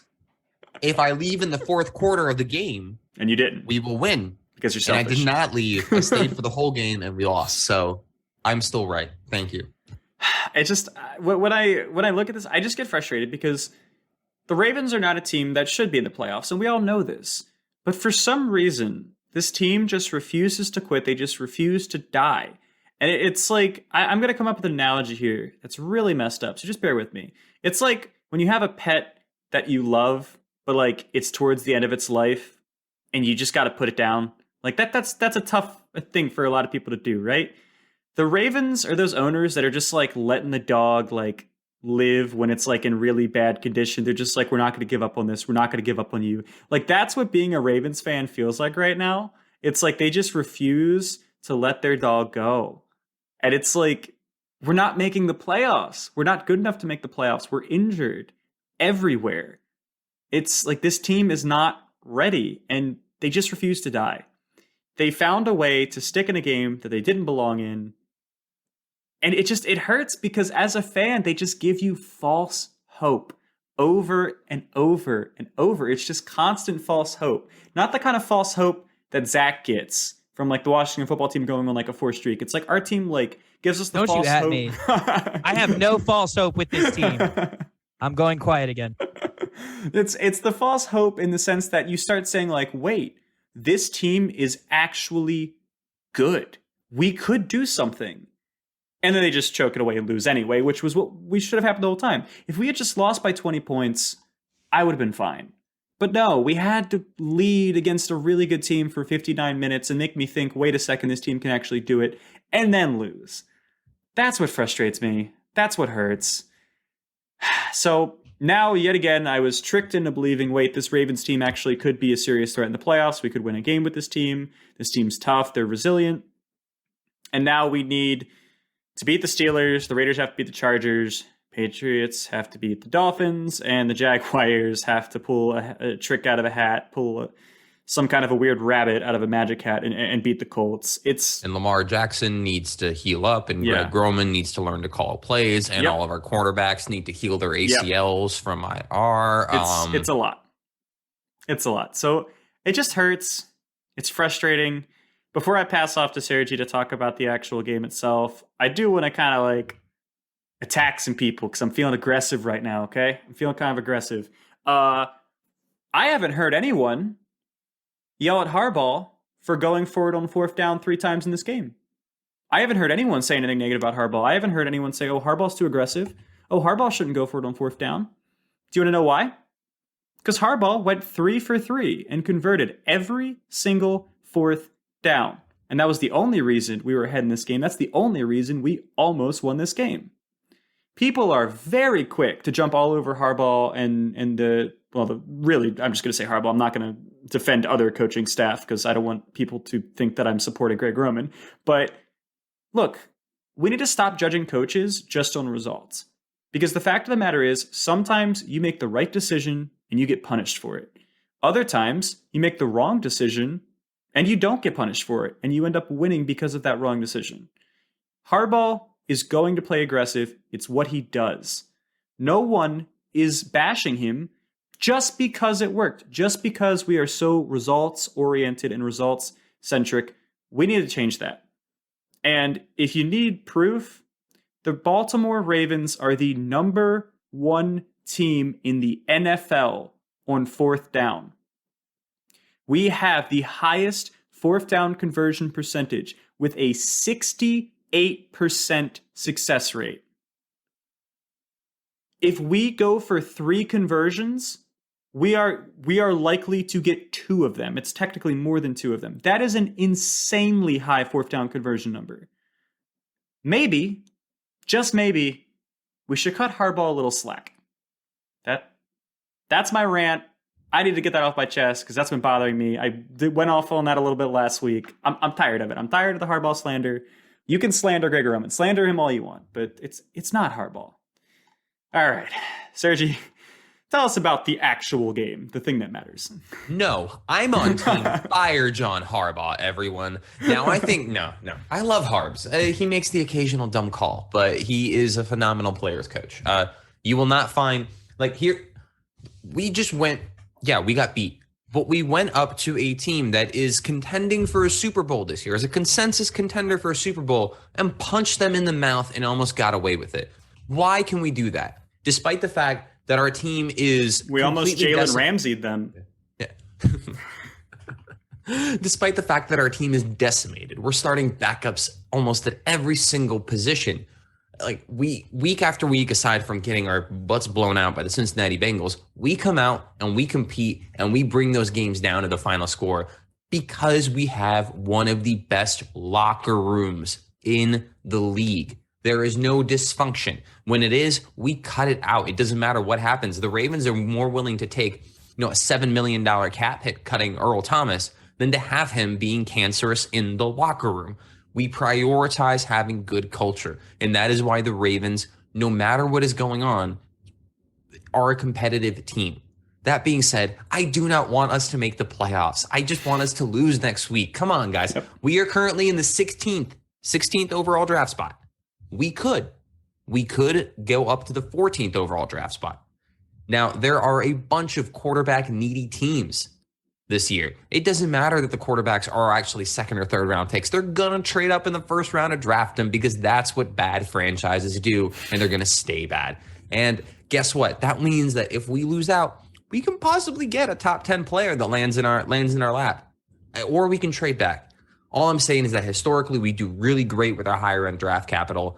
if I leave in the 4th quarter of the game, and you didn't, we will win. Because you're selfish. And I did not leave. I stayed for the whole game, and we lost. So I'm still right. Thank you. It just when I look at this, I just get frustrated because the Ravens are not a team that should be in the playoffs, and we all know this. But for some reason, this team just refuses to quit. They just refuse to die. And it's like, I'm going to come up with an analogy here that's really messed up, so just bear with me. It's like when you have a pet that you love, but like it's towards the end of its life, and you just got to put it down. Like that's a tough thing for a lot of people to do, right? The Ravens are those owners that are just like letting the dog like live when it's like in really bad condition. They're just like, we're not going to give up on this. We're not going to give up on you. Like that's what being a Ravens fan feels like right now. It's like they just refuse to let their dog go. And it's like, we're not making the playoffs. We're not good enough to make the playoffs. We're injured everywhere. It's like this team is not ready and they just refuse to die. They found a way to stick in a game that they didn't belong in. And it hurts because as a fan, they just give you false hope over and over and over. It's just constant false hope. Not the kind of false hope that Zach gets from like the Washington football team going on like a 4 streak. It's like our team like gives us the false hope. Don't you at me. I have no false hope with this team. I'm going quiet again. It's the false hope in the sense that you start saying like, wait, this team is actually good. We could do something. And then they just choke it away and lose anyway, which was what we should have happened the whole time. If we had just lost by 20 points, I would have been fine. But no, we had to lead against a really good team for 59 minutes and make me think, wait a second, this team can actually do it, and then lose. That's what frustrates me. That's what hurts. So now, yet again, I was tricked into believing, wait, this Ravens team actually could be a serious threat in the playoffs. We could win a game with this team. This team's tough. They're resilient. And now we need to beat the Steelers. The Raiders have to beat the Chargers. Patriots have to beat the Dolphins. And the Jaguars have to pull a trick out of a hat, some kind of a weird rabbit out of a magic hat and beat the Colts. And Lamar Jackson needs to heal up, and Greg Roman needs to learn to call plays, and all of our cornerbacks need to heal their ACLs from IR. It's a lot. It's a lot. So it just hurts. It's frustrating. Before I pass off to Sergi to talk about the actual game itself, I do want to kind of like attack some people because I'm feeling aggressive right now, okay? I'm feeling kind of aggressive. I haven't heard anyone yell at Harbaugh for going forward on 4th down 3 times in this game. I haven't heard anyone say anything negative about Harbaugh. I haven't heard anyone say, oh, Harbaugh's too aggressive. Oh, Harbaugh shouldn't go for it on 4th down. Do you want to know why? Because Harbaugh went 3 for 3 and converted every single 4th down. And that was the only reason we were ahead in this game. That's the only reason we almost won this game. people are very quick to jump all over Harbaugh really, I'm just going to say Harbaugh. I'm not going to defend other coaching staff because I don't want people to think that I'm supporting Greg Roman. But look, we need to stop judging coaches just on results. Because the fact of the matter is, sometimes you make the right decision and you get punished for it. Other times, you make the wrong decision and you don't get punished for it, and you end up winning because of that wrong decision. Harbaugh is going to play aggressive. It's what he does. No one is bashing him just because it worked, just because we are so results-oriented and results-centric. We need to change that. And if you need proof, the Baltimore Ravens are the number 1 team in the NFL on 4th down. We have the highest 4th down conversion percentage with a 68% success rate. If we go for 3 conversions, we are likely to get 2 of them. It's technically more than 2 of them. That is an insanely high 4th down conversion number. Maybe, just maybe, we should cut Harbaugh a little slack. That's my rant. I need to get that off my chest because that's been bothering me. I went off on that a little bit last week. I'm tired of it. I'm tired of the Harbaugh slander. You can slander Greg Roman. Slander him all you want, but it's not Harbaugh. All right, Sergi, tell us about the actual game, the thing that matters. No, I'm on team fire John Harbaugh, everyone. Now, I think, no. I love Harbs. He makes the occasional dumb call, but he is a phenomenal players coach. You will not find, here, we just went, we got beat. But we went up to a team that is contending for a Super Bowl this year, as a consensus contender for a Super Bowl, and punched them in the mouth and almost got away with it. Why can we do that? Despite the fact that our team is... We almost Jalen Ramsey'd them. Yeah. Despite the fact that our team is decimated. We're starting backups almost at every single position. Week after week, aside from getting our butts blown out by the Cincinnati Bengals, we come out and we compete and we bring those games down to the final score because we have one of the best locker rooms in the league. There is no dysfunction. When it is, we cut it out. It doesn't matter what happens. The Ravens are more willing to take, a $7 million cap hit cutting Earl Thomas than to have him being cancerous in the locker room. We prioritize having good culture. And that is why the Ravens, no matter what is going on, are a competitive team. That being said, I do not want us to make the playoffs. I just want us to lose next week. Come on, guys. Yep. We are currently in the 16th overall draft spot. We could go up to the 14th overall draft spot. Now, there are a bunch of quarterback needy teams this year. It doesn't matter that the quarterbacks are actually 2nd or 3rd round picks. They're going to trade up in the 1st round to draft them because that's what bad franchises do, and they're going to stay bad. And guess what? That means that if we lose out, we can possibly get a top 10 player that lands in our lap, or we can trade back. All I'm saying is that historically we do really great with our higher end draft capital.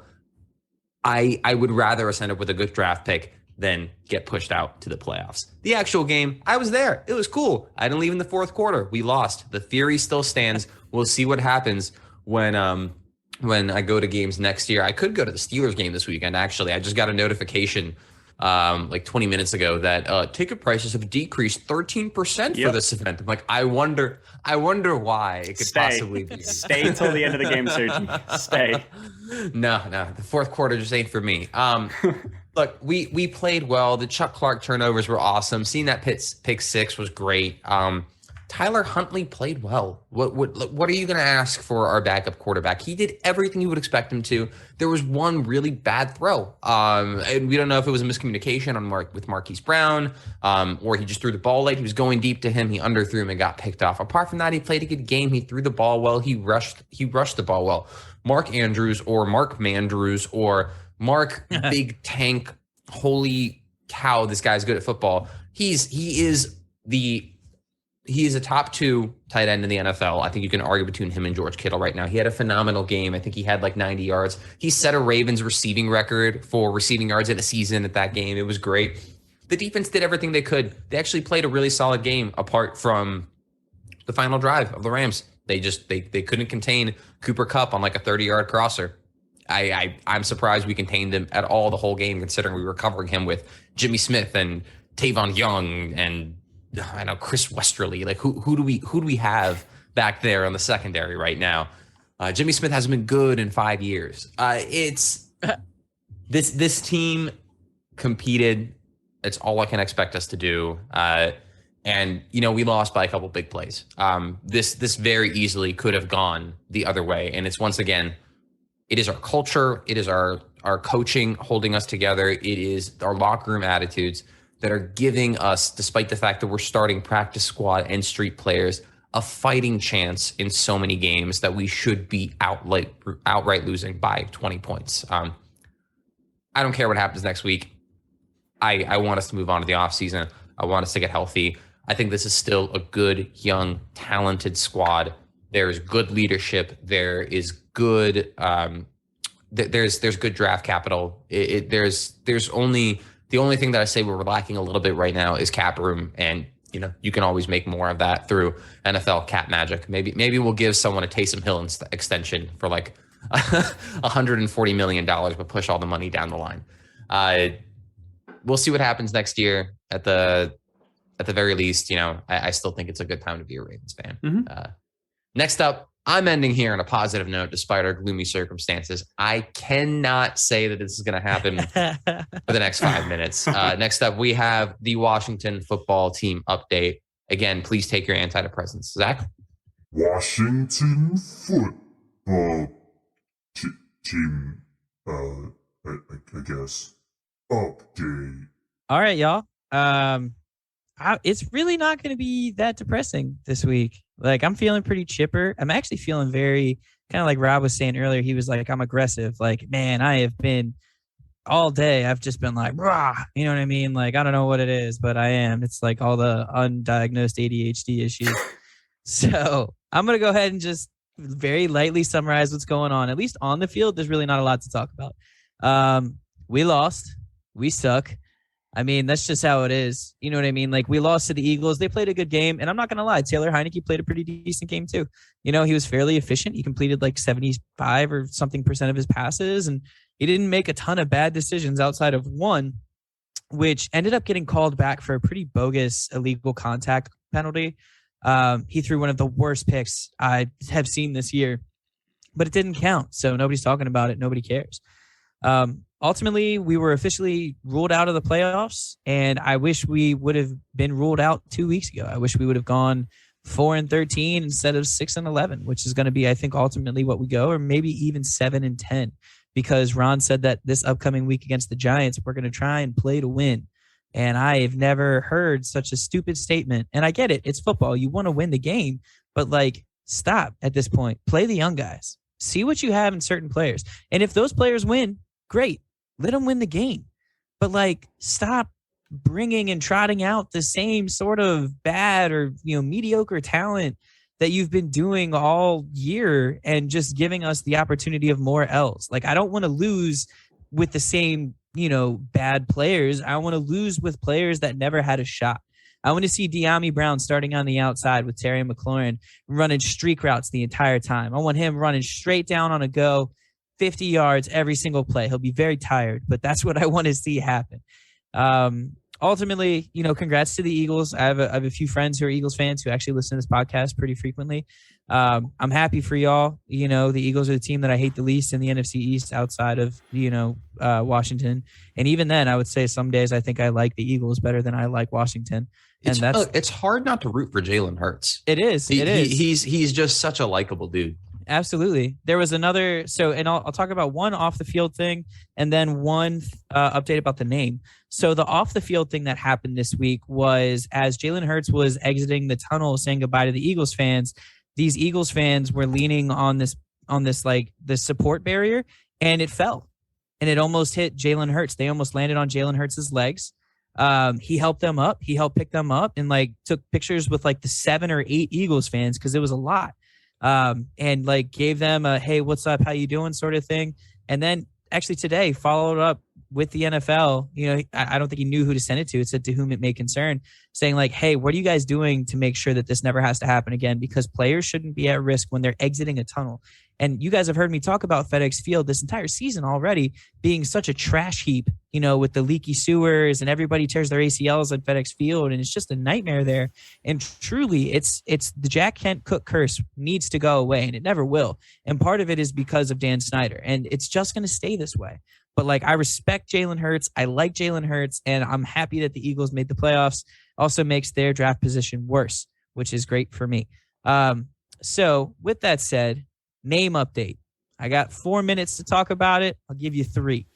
I would rather us end up with a good draft pick than get pushed out to the playoffs. The actual game, I was there. It was cool. I didn't leave in the 4th quarter. We lost. The theory still stands. We'll see what happens when I go to games next year. I could go to the Steelers game this weekend, actually. I just got a notification 20 minutes ago that ticket prices have decreased 13% for this event. I'm like, I wonder why it could possibly be. Stay until the end of the game, Sergi. Stay. No, the 4th quarter just ain't for me. Look, we played well. The Chuck Clark turnovers were awesome. Seeing that pick 6 was great. Tyler Huntley played well. What are you going to ask for our backup quarterback? He did everything you would expect him to. There was one really bad throw. And we don't know if it was a miscommunication with Marquise Brown, or he just threw the ball late. He was going deep to him. He underthrew him and got picked off. Apart from that, he played a good game. He threw the ball well. He rushed the ball well. Mark Mandrews or Mark Big Tank, holy cow, this guy's good at football. He is a top 2 tight end in the NFL. I think you can argue between him and George Kittle right now. He had a phenomenal game. I think he had 90 yards. He set a Ravens receiving record for receiving yards in a season at that game. It was great. The defense did everything they could. They actually played a really solid game apart from the final drive of the Rams. They couldn't contain Cooper Kupp on a 30-yard crosser. I'm surprised we contained him at all the whole game, considering we were covering him with Jimmy Smith and Tavon Young and I know Chris Westerly. Like who do we have back there on the secondary right now? Jimmy Smith hasn't been good in 5 years. It's this team competed. It's all I can expect us to do. And we lost by a couple big plays. This very easily could have gone the other way. And it's once again, it is our culture. It is our coaching holding us together. It is our locker room attitudes that are giving us, despite the fact that we're starting practice squad and street players, a fighting chance in so many games that we should be outright losing by 20 points. I don't care what happens next week. I want us to move on to the offseason. I want us to get healthy. I think this is still a good, young, talented squad. There's good leadership. There is good. There's good draft capital. There's only the only thing that I say we're lacking a little bit right now is cap room, and you can always make more of that through NFL cap magic. Maybe we'll give someone a Taysom Hill extension for like $140 million, but push all the money down the line. We'll see what happens next year. At the very least, I still think it's a good time to be a Ravens fan. Mm-hmm. Next up, I'm ending here on a positive note, despite our gloomy circumstances. I cannot say that this is going to happen for the next 5 minutes. Next up, we have the Washington football team update. Again, please take your antidepressants. Zach? Washington football team, I guess, update. All right, y'all. It's really not going to be that depressing this week. Like, I'm feeling pretty chipper. I'm actually feeling very kind of like Rob was saying earlier. He was like, I'm aggressive. Like, man, I have been all day. I've just been like, rah, you know what I mean? Like, I don't know what it is, but I am. It's like all the undiagnosed ADHD issues. So I'm going to go ahead and just very lightly summarize what's going on. At least on the field, there's really not a lot to talk about. We lost. We suck. I mean, that's just how it is. You know what I mean? Like, we lost to the Eagles. They played a good game. And I'm not going to lie, Taylor Heineke played a pretty decent game too. He was fairly efficient. He completed like 75 or something % of his passes. And he didn't make a ton of bad decisions outside of one, which ended up getting called back for a pretty bogus illegal contact penalty. He threw one of the worst picks I have seen this year, but it didn't count. So nobody's talking about it. Nobody cares. Ultimately, we were officially ruled out of the playoffs, and I wish we would have been ruled out 2 weeks ago. I wish we would have gone 4-13 instead of 6-11, which is going to be, I think, ultimately what we go, or maybe even 7-10, because Ron said that this upcoming week against the Giants, we're going to try and play to win. And I have never heard such a stupid statement. And I get it. It's football. You want to win the game, but like, stop at this point. Play the young guys. See what you have in certain players. And if those players win, great. Let them win the game. But like, stop bringing and trotting out the same sort of bad or, mediocre talent that you've been doing all year and just giving us the opportunity of more L's. Like, I don't want to lose with the same, bad players. I want to lose with players that never had a shot. I want to see De'Ami Brown starting on the outside with Terry McLaurin running streak routes the entire time. I want him running straight down on a go, 50 yards every single play. He'll be very tired, but that's what I want to see happen. Ultimately, congrats to the Eagles. I have a few friends who are Eagles fans who actually listen to this podcast pretty frequently. I'm happy for y'all. The Eagles are the team that I hate the least in the NFC East outside of, Washington. And even then, I would say some days I think I like the Eagles better than I like Washington. And it's hard not to root for Jalen Hurts. It is. He's just such a likable dude. Absolutely. There was another. So, and I'll talk about one off the field thing and then one update about the name. So the off the field thing that happened this week was as Jalen Hurts was exiting the tunnel saying goodbye to the Eagles fans, these Eagles fans were leaning on this like the support barrier, and it fell and it almost hit Jalen Hurts. They almost landed on Jalen Hurts' legs. He helped them up. He helped pick them up and like took pictures with like the 7 or 8 Eagles fans because it was a lot. And like gave them a, hey, what's up? How you doing? Sort of thing. And then actually today followed up with the NFL, I don't think he knew who to send it to. It said to whom it may concern, saying like, hey, what are you guys doing to make sure that this never has to happen again? Because players shouldn't be at risk when they're exiting a tunnel. And you guys have heard me talk about FedEx Field this entire season already being such a trash heap, with the leaky sewers and everybody tears their ACLs at FedEx Field. And it's just a nightmare there. And truly, it's the Jack Kent Cook curse needs to go away, and it never will. And part of it is because of Dan Snyder. And it's just going to stay this way. But I respect Jalen Hurts. I like Jalen Hurts, and I'm happy that the Eagles made the playoffs. Also makes their draft position worse, which is great for me. So with that said, name update. I got 4 minutes to talk about it. I'll give you 3.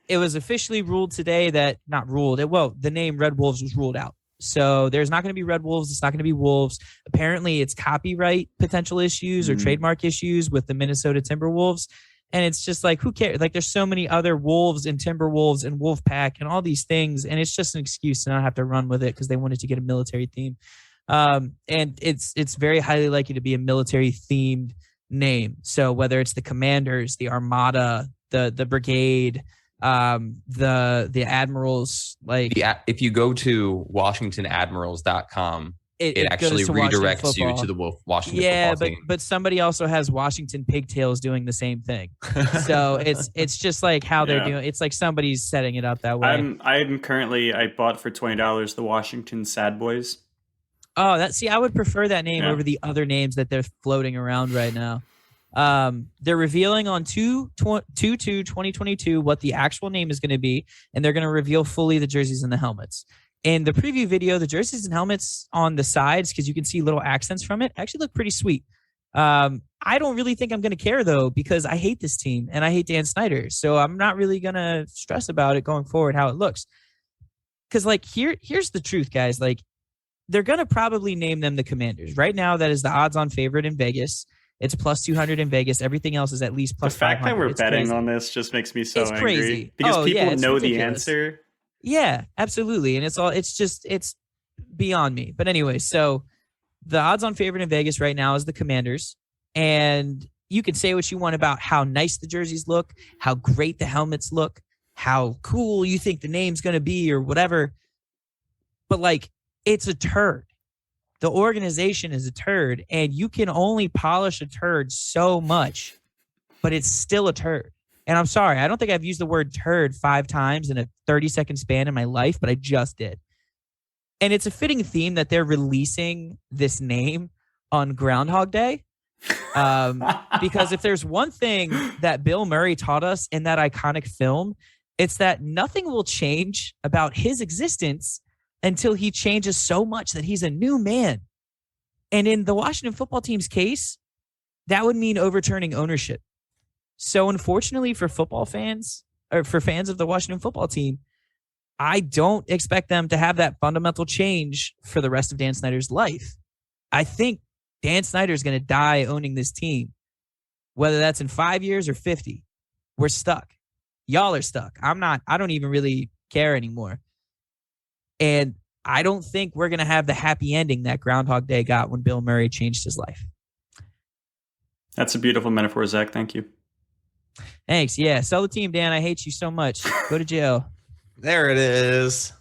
It was officially ruled today that the name Red Wolves was ruled out. So there's not going to be Red Wolves. It's not going to be Wolves. Apparently it's copyright potential issues or trademark issues with the Minnesota Timberwolves. And it's just who cares? There's so many other Wolves and Timberwolves and Wolfpack and all these things. And it's just an excuse to not have to run with it because they wanted to get a military theme. And it's very highly likely to be a military themed name. So whether it's the Commanders, the Armada, the Brigade, the Admirals, if you go to WashingtonAdmirals.com, it actually redirects you to the Washington football team. But somebody also has Washington Pigtails doing the same thing. So it's just how they're doing. It's like somebody's setting it up that way. I bought for $20 the Washington Sad Boys. Oh, I would prefer that name over the other names that they're floating around right now. They're revealing on 2/2/2022 what the actual name is going to be, and they're going to reveal fully the jerseys and the helmets. In the preview video, the jerseys and helmets on the sides, because you can see little accents from it, actually look pretty sweet. I don't really think I'm going to care, though, because I hate this team and I hate Dan Snyder. So I'm not really going to stress about it going forward, how it looks. Because, here's the truth, guys. They're going to probably name them the Commanders. Right now, that is the odds-on favorite in Vegas. It's plus 200 in Vegas. Everything else is at least plus 500. The fact that we're betting on this just makes me so angry. Crazy. Because people know ridiculous. The answer. Yeah, absolutely. And it's beyond me. But anyway, so the odds-on favorite in Vegas right now is the Commanders. And you can say what you want about how nice the jerseys look, how great the helmets look, how cool you think the name's going to be or whatever. But it's a turd. The organization is a turd, and you can only polish a turd so much, but it's still a turd. And I'm sorry, I don't think I've used the word turd 5 times in a 30-second span in my life, but I just did. And it's a fitting theme that they're releasing this name on Groundhog Day. Because if there's one thing that Bill Murray taught us in that iconic film, it's that nothing will change about his existence until he changes so much that he's a new man. And in the Washington football team's case, that would mean overturning ownership. So unfortunately for football fans, or for fans of the Washington football team, I don't expect them to have that fundamental change for the rest of Dan Snyder's life. I think Dan Snyder is going to die owning this team, whether that's in 5 years or 50. We're stuck. Y'all are stuck. I don't even really care anymore. And I don't think we're going to have the happy ending that Groundhog Day got when Bill Murray changed his life. That's a beautiful metaphor, Zach. Thank you. Thanks. Yeah. Sell the team, Dan. I hate you so much. Go to jail. There it is.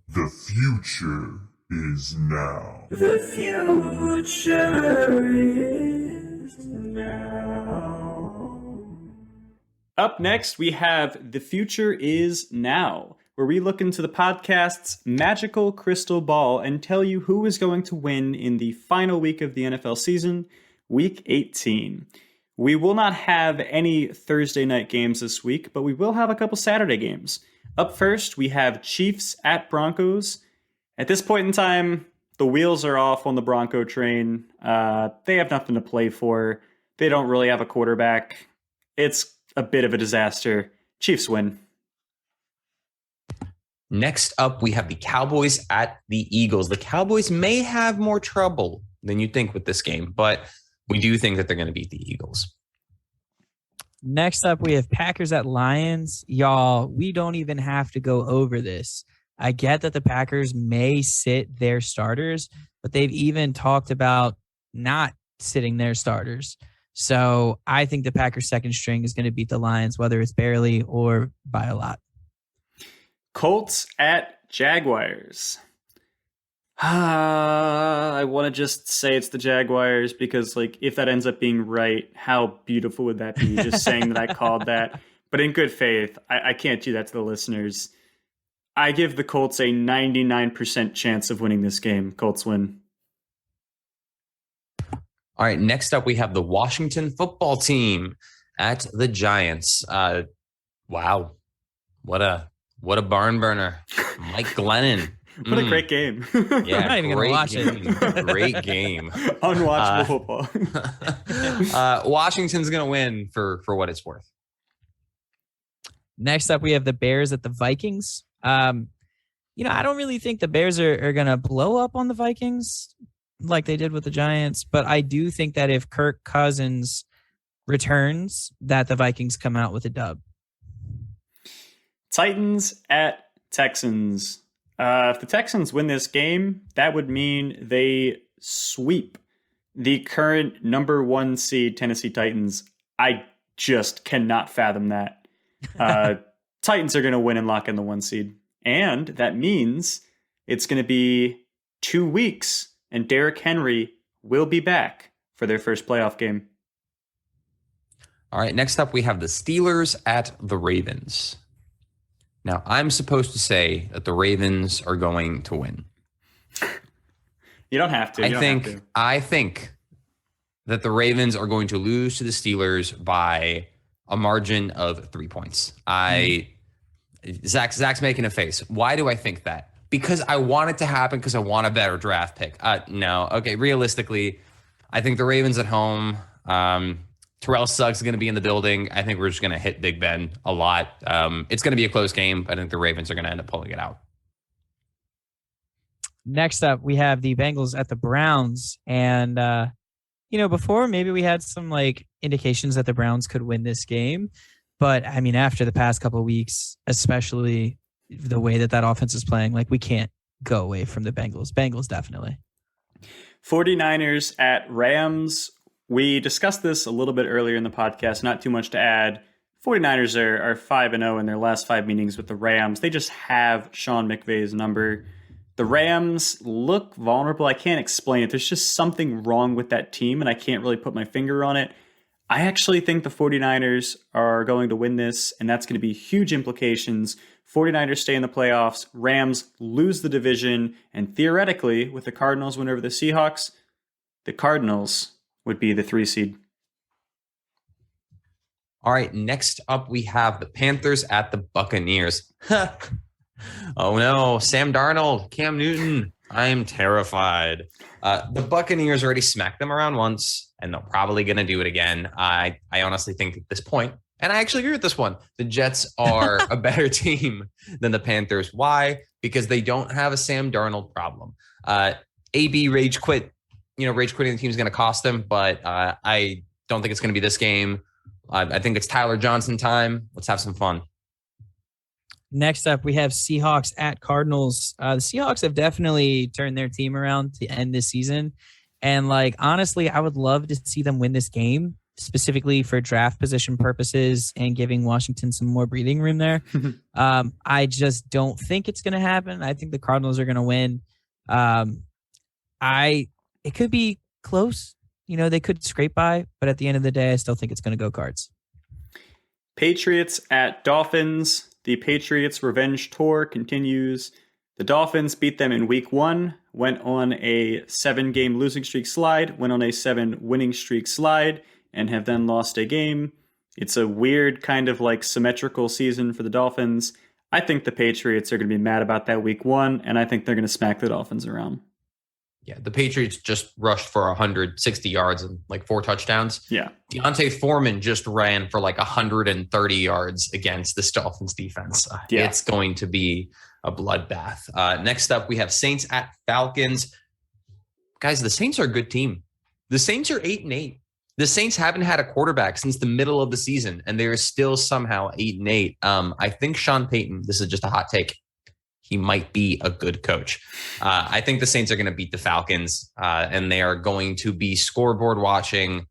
The future is now. The future is now. Up next, we have The Future Is Now, where we look into the podcast's magical crystal ball and tell you who is going to win in the final week of the NFL season, Week 18. We will not have any Thursday night games this week, but we will have a couple Saturday games. Up first, we have Chiefs at Broncos. At this point in time, the wheels are off on the Bronco train. They have nothing to play for. They don't really have a quarterback. It's a bit of a disaster. Chiefs win. Next up, we have the Cowboys at the Eagles. The Cowboys may have more trouble than you think with this game, but we do think that they're going to beat the Eagles. Next up, we have Packers at Lions. Y'all, we don't even have to go over this. I get that the Packers may sit their starters, but they've even talked about not sitting their starters. So I think the Packers' second string is going to beat the Lions, whether it's barely or by a lot. Colts at Jaguars. I want to just say it's the Jaguars because, like, if that ends up being right, how beautiful would that be? Just saying that I called that. But in good faith, I can't do that to the listeners. I give the Colts a 99% chance of winning this game. Colts win. All right, next up we have the Washington football team at the Giants. Wow, what a barn burner, Mike Glennon. What a great game. Yeah, I'm not even going to watch it. Great game. Unwatchable football. Washington's going to win for what it's worth. Next up, we have the Bears at the Vikings. I don't really think the Bears are going to blow up on the Vikings like they did with the Giants, but I do think that if Kirk Cousins returns, that the Vikings come out with a dub. Titans at Texans. If the Texans win this game, that would mean they sweep the current number 1 seed Tennessee Titans. I just cannot fathom that. Titans are going to win and lock in the 1 seed. And that means it's going to be 2 weeks and Derrick Henry will be back for their first playoff game. All right, next up we have the Steelers at the Ravens. Now, I'm supposed to say that the Ravens are going to win. You don't have to. I think that the Ravens are going to lose to the Steelers by a margin of 3 points. Zach's making a face. Why do I think that? Because I want it to happen because I want a better draft pick. No. Okay, realistically, I think the Ravens at home, Terrell Suggs is going to be in the building. I think we're just going to hit Big Ben a lot. It's going to be a close game, but I think the Ravens are going to end up pulling it out. Next up, we have the Bengals at the Browns. And, before maybe we had some indications that the Browns could win this game. But I mean, after the past couple of weeks, especially the way that offense is playing, we can't go away from the Bengals. Bengals, definitely. 49ers at Rams. We discussed this a little bit earlier in the podcast, not too much to add. 49ers are 5-0 in their last 5 meetings with the Rams. They just have Sean McVay's number. The Rams look vulnerable. I can't explain it. There's just something wrong with that team, and I can't really put my finger on it. I actually think the 49ers are going to win this, and that's going to be huge implications. 49ers stay in the playoffs. Rams lose the division, and theoretically, with the Cardinals win over the Seahawks, the Cardinals would be the 3 seed. All right, next up we have the Panthers at the Buccaneers. Oh no, Sam Darnold, Cam Newton. I'm terrified. The Buccaneers already smacked them around once, and they're probably going to do it again. I honestly think at this point, and I actually agree with this one, the Jets are a better team than the Panthers. Why? Because they don't have a Sam Darnold problem. AB rage quit. Rage quitting the team is going to cost them, but I don't think it's going to be this game. I think it's Tyler Johnson time. Let's have some fun. Next up, we have Seahawks at Cardinals. The Seahawks have definitely turned their team around to end this season. And honestly, I would love to see them win this game, specifically for draft position purposes and giving Washington some more breathing room there. I just don't think it's going to happen. I think the Cardinals are going to win. It could be close. They could scrape by, but at the end of the day, I still think it's going to go Cards. Patriots at Dolphins. The Patriots' revenge tour continues. The Dolphins beat them in week 1, went on a 7-game losing streak slide, went on a 7 winning streak slide, and have then lost a game. It's a weird kind of symmetrical season for the Dolphins. I think the Patriots are going to be mad about that week 1, and I think they're going to smack the Dolphins around. Yeah, the Patriots just rushed for 160 yards and 4 touchdowns. Yeah. Deontay Foreman just ran for 130 yards against this Dolphins defense. It's going to be a bloodbath. Next up, we have Saints at Falcons. Guys, the Saints are a good team. The Saints are 8-8. The Saints haven't had a quarterback since the middle of the season, and they're still somehow 8-8. I think Sean Payton, this is just a hot take, he might be a good coach. I think the Saints are going to beat the Falcons, and they are going to be scoreboard watching.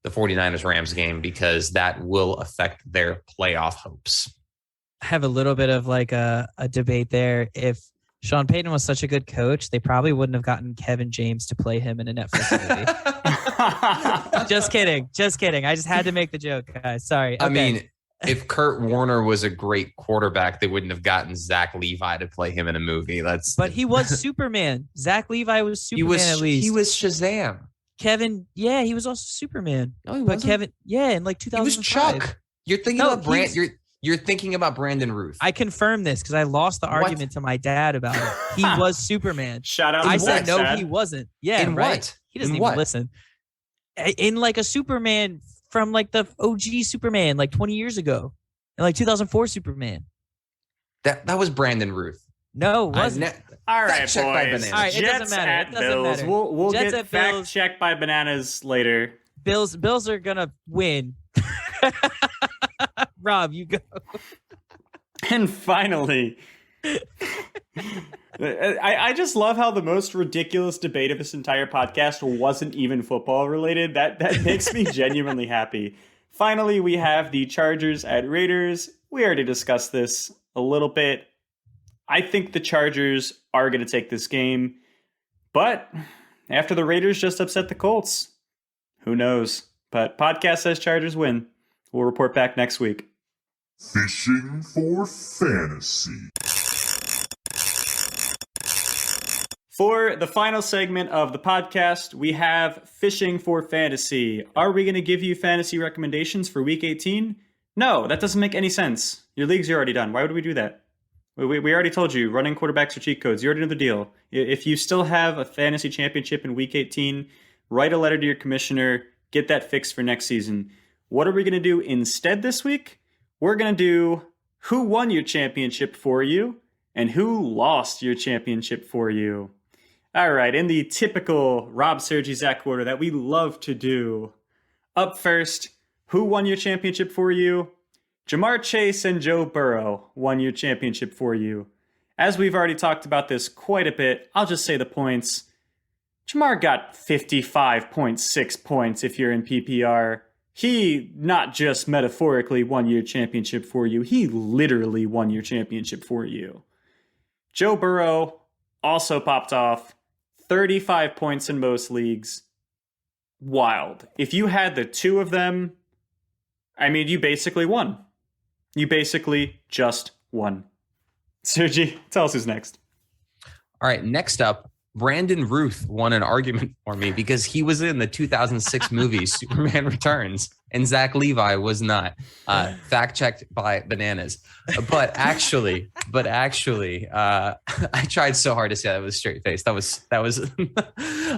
the 49ers Rams game because that will affect their playoff hopes. I have a little bit of like a debate there. If Sean Payton was such a good coach, they probably wouldn't have gotten Kevin James to play him in a Netflix movie. Just kidding. I just had to make the joke, guys. Sorry. Okay. I mean, if Kurt Warner was a great quarterback, they wouldn't have gotten Zach Levi to play him in a movie. But he was Superman. Zach Levi was Superman at least. He was Shazam. Kevin, yeah, he was also Superman. No, he but wasn't. Kevin, yeah, in like 2005. He was Chuck. You're thinking about You're thinking about Brandon Ruth. I confirm this because I lost the argument to my dad about it. He was Superman. Shout out. I to said no, Dad. He wasn't. Yeah, in right. What? He doesn't in even what? listen. In like a Superman from like the OG Superman, like 20 years ago, in like 2004 Superman. That was Brandon Ruth. No, it wasn't. All right, Fact check by boys. Bananas. All right, it Jets doesn't matter. at It doesn't Bills. matter. We'll Jets get at fact Bills. checked by Bananas later. Bills are gonna win. Rob, you go. And finally, I just love how the most ridiculous debate of this entire podcast wasn't even football related. That makes me genuinely happy. Finally, we have the Chargers at Raiders. We already discussed this a little bit. I think the Chargers are going to take this game. But after the Raiders just upset the Colts, who knows? But podcast says Chargers win. We'll report back next week. Fishing for fantasy. For the final segment of the podcast, we have Fishing for Fantasy. Are we going to give you fantasy recommendations for Week 18? No, that doesn't make any sense. Your leagues are already done. Why would we do that? We already told you, running quarterbacks are cheat codes. You already know the deal. If you still have a fantasy championship in Week 18, write a letter to your commissioner, get that fixed for next season. What are we going to do instead this week? We're going to do who won your championship for you and who lost your championship for you. All right, in the typical Rob, Sergi, Zach order that we love to do. Up first, who won your championship for you? Jamar Chase and Joe Burrow won your championship for you. As we've already talked about this quite a bit, I'll just say the points. Jamar got 55.6 points if you're in PPR. He not just metaphorically won your championship for you, he literally won your championship for you. Joe Burrow also popped off 35 points in most leagues. Wild. If you had the two of them, I mean, you basically won. You basically just won. Sergi, tell us who's next. All right, next up, Brandon Ruth won an argument for me because he was in the 2006 movie Superman Returns and Zach Levi was not. Fact checked by Bananas. But actually, I tried so hard to say that with a straight face. That was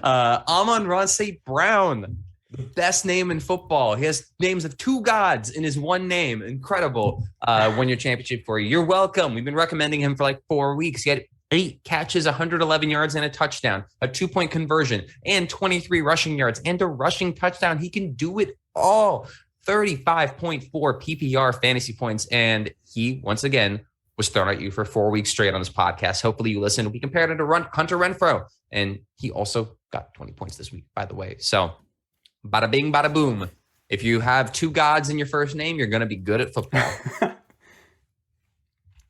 Amon-Ra St. Brown, the best name in football. He has names of two gods in his one name. Incredible. Won your championship for you. You're welcome. We've been recommending him for like 4 weeks. He had 8 catches, 111 yards, and a touchdown, a 2-point conversion, and 23 rushing yards, and a rushing touchdown. He can do it all. 35.4 PPR fantasy points, and he, once again, was thrown at you for 4 weeks straight on this podcast. Hopefully you listened. We compared him to Hunter Renfrow, and he also got 20 points this week, by the way. So, bada bing, bada boom. If you have two gods in your first name, you're going to be good at football.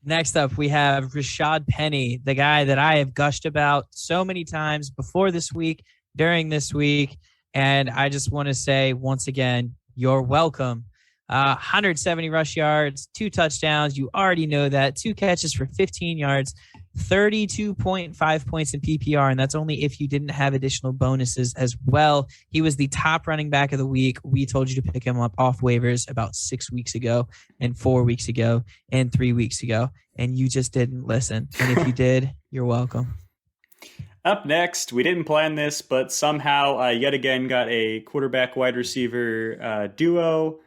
Next up, we have Rashad Penny, the guy that I have gushed about so many times before this week, during this week. And I just want to say once again, you're welcome. 170 rush yards, 2 touchdowns. You already know that. 2 catches for 15 yards, 32.5 points in PPR. And that's only if you didn't have additional bonuses as well. He was the top running back of the week. We told you to pick him up off waivers about 6 weeks ago and 4 weeks ago and 3 weeks ago. And you just didn't listen. And if you did, you're welcome. Up next, we didn't plan this, but somehow yet again got a quarterback wide receiver duo.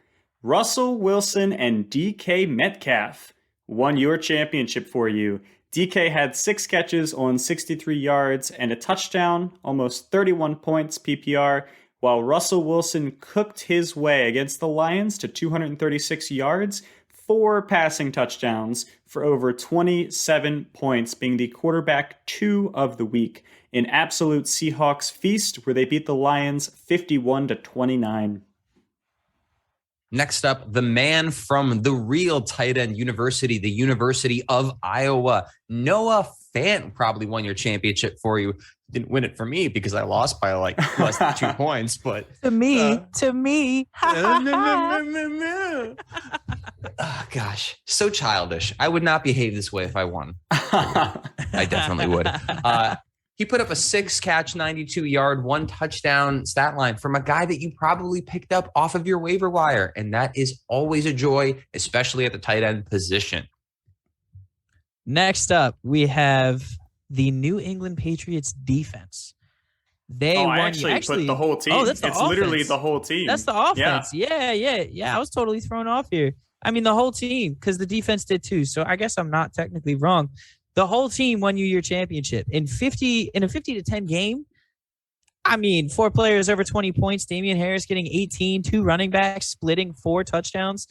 Russell Wilson and DK Metcalf won your championship for you. DK had 6 catches on 63 yards and a touchdown, almost 31 points PPR, while Russell Wilson cooked his way against the Lions to 236 yards, 4 passing touchdowns for over 27 points, being the quarterback 2 of the week. An absolute Seahawks feast where they beat the Lions 51-29. Next up, the man from the real tight end university, the University of Iowa, Noah Fant probably won your championship for you. Didn't win it for me because I lost by like less than 2 points, but to me. Oh, gosh, so childish. I would not behave this way if I won. I definitely would. He put up a 6-catch, 92-yard, 1 touchdown stat line from a guy that you probably picked up off of your waiver wire. And that is always a joy, especially at the tight end position. Next up, we have the New England Patriots defense. They won. I actually put the whole team. Oh, that's the it's offense. Literally the whole team. That's the offense. Yeah. I was totally thrown off here. I mean, the whole team, because the defense did too. So I guess I'm not technically wrong. The whole team won you your championship in a 50-10 game. I mean, 4 players over 20 points. Damian Harris getting 18, 2 running backs splitting 4 touchdowns.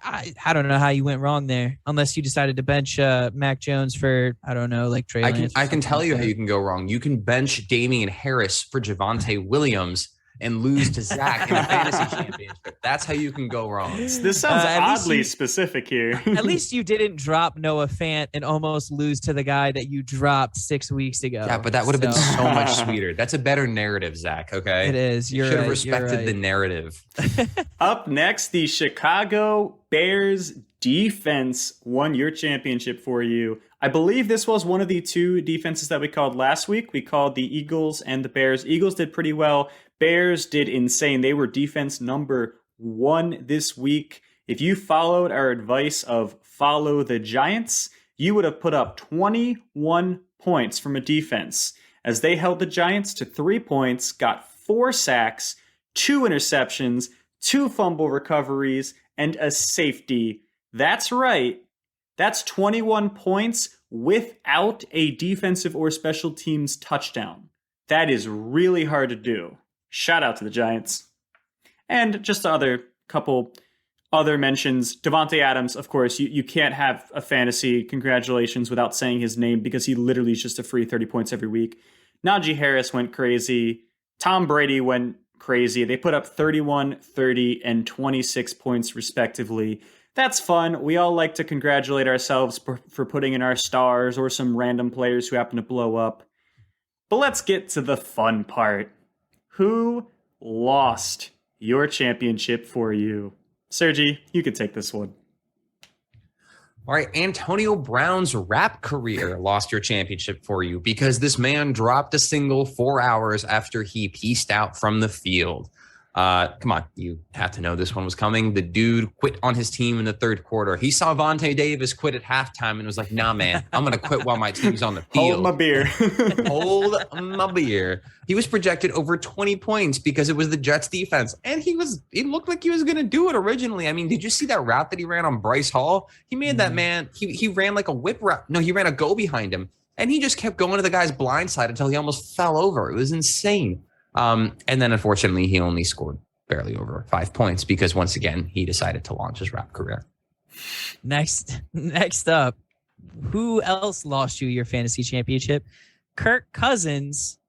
I don't know how you went wrong there, unless you decided to bench Mac Jones for, I don't know, like Trey Lance. I can tell you how you can go wrong. You can bench Damian Harris for Javonte Williams and lose to Zach in a fantasy championship. That's how you can go wrong. This sounds oddly specific here. At least you didn't drop Noah Fant and almost lose to the guy that you dropped 6 weeks ago. Yeah, but that would have been so much sweeter. That's a better narrative, Zach, okay? It is. You should have respected the narrative. Up next, the Chicago Bears defense won your championship for you. I believe this was one of the 2 defenses that we called last week. We called the Eagles and the Bears. Eagles did pretty well. Bears did insane. They were defense number 1 this week. If you followed our advice of follow the Giants, you would have put up 21 points from a defense as they held the Giants to 3 points, got 4 sacks, 2 interceptions, 2 fumble recoveries, and a safety. That's right. That's 21 points without a defensive or special teams touchdown. That is really hard to do. Shout out to the Giants. And just a couple other mentions. Devontae Adams, of course, you can't have a fantasy congratulations without saying his name because he literally is just a free 30 points every week. Najee Harris went crazy. Tom Brady went crazy. They put up 31, 30, and 26 points respectively. That's fun. We all like to congratulate ourselves for putting in our stars or some random players who happen to blow up. But let's get to the fun part. Who lost your championship for you? Sergi, you could take this one. All right, Antonio Brown's rap career lost your championship for you because this man dropped a single 4 hours after he pieced out from the field. Come on, you have to know this one was coming. The dude quit on his team in the 3rd quarter. He saw Vontae Davis quit at halftime and was like, nah, man, I'm going to quit while my team's on the field. Hold my beer. Hold my beer. He was projected over 20 points because it was the Jets defense. And it looked like he was going to do it originally. I mean, did you see that route that he ran on Bryce Hall? He made that man, he ran like a whip route. No, he ran a go behind him. And he just kept going to the guy's blind side until he almost fell over. It was insane. And then, unfortunately, he only scored barely over 5 points because, once again, he decided to launch his rap career. Next up, who else lost you your fantasy championship? Kirk Cousins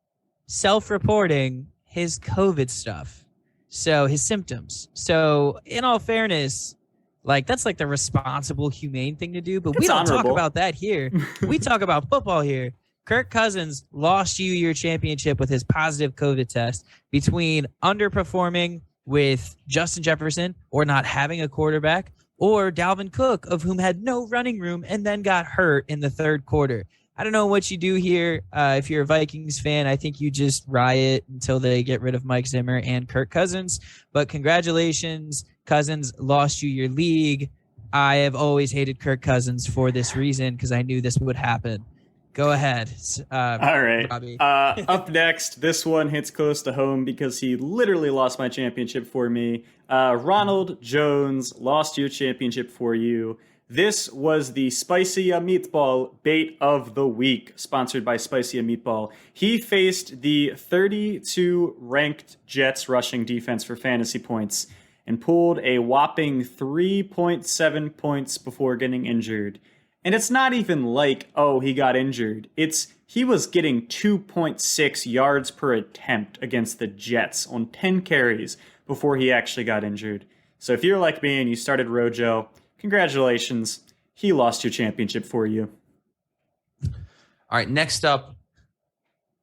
self-reporting his COVID stuff. So his symptoms. So in all fairness, like that's like the responsible, humane thing to do. But we don't talk about that here. We talk about football here. Kirk Cousins lost you your championship with his positive COVID test between underperforming with Justin Jefferson or not having a quarterback, or Dalvin Cook, of whom had no running room and then got hurt in the 3rd quarter. I don't know what you do here. If you're a Vikings fan, I think you just riot until they get rid of Mike Zimmer and Kirk Cousins. But congratulations, Cousins lost you your league. I have always hated Kirk Cousins for this reason because I knew this would happen. Go ahead. All right. Up next, this one hits close to home because he literally lost my championship for me. Ronald Jones lost your championship for you. This was the Spicy Meatball Bait of the Week, sponsored by Spicy Meatball. He faced the 32 ranked Jets rushing defense for fantasy points and pulled a whopping 3.7 points before getting injured. And it's not even like, oh, he got injured. He was getting 2.6 yards per attempt against the Jets on 10 carries before he actually got injured. So if you're like me and you started Rojo, congratulations. He lost your championship for you. All right, next up,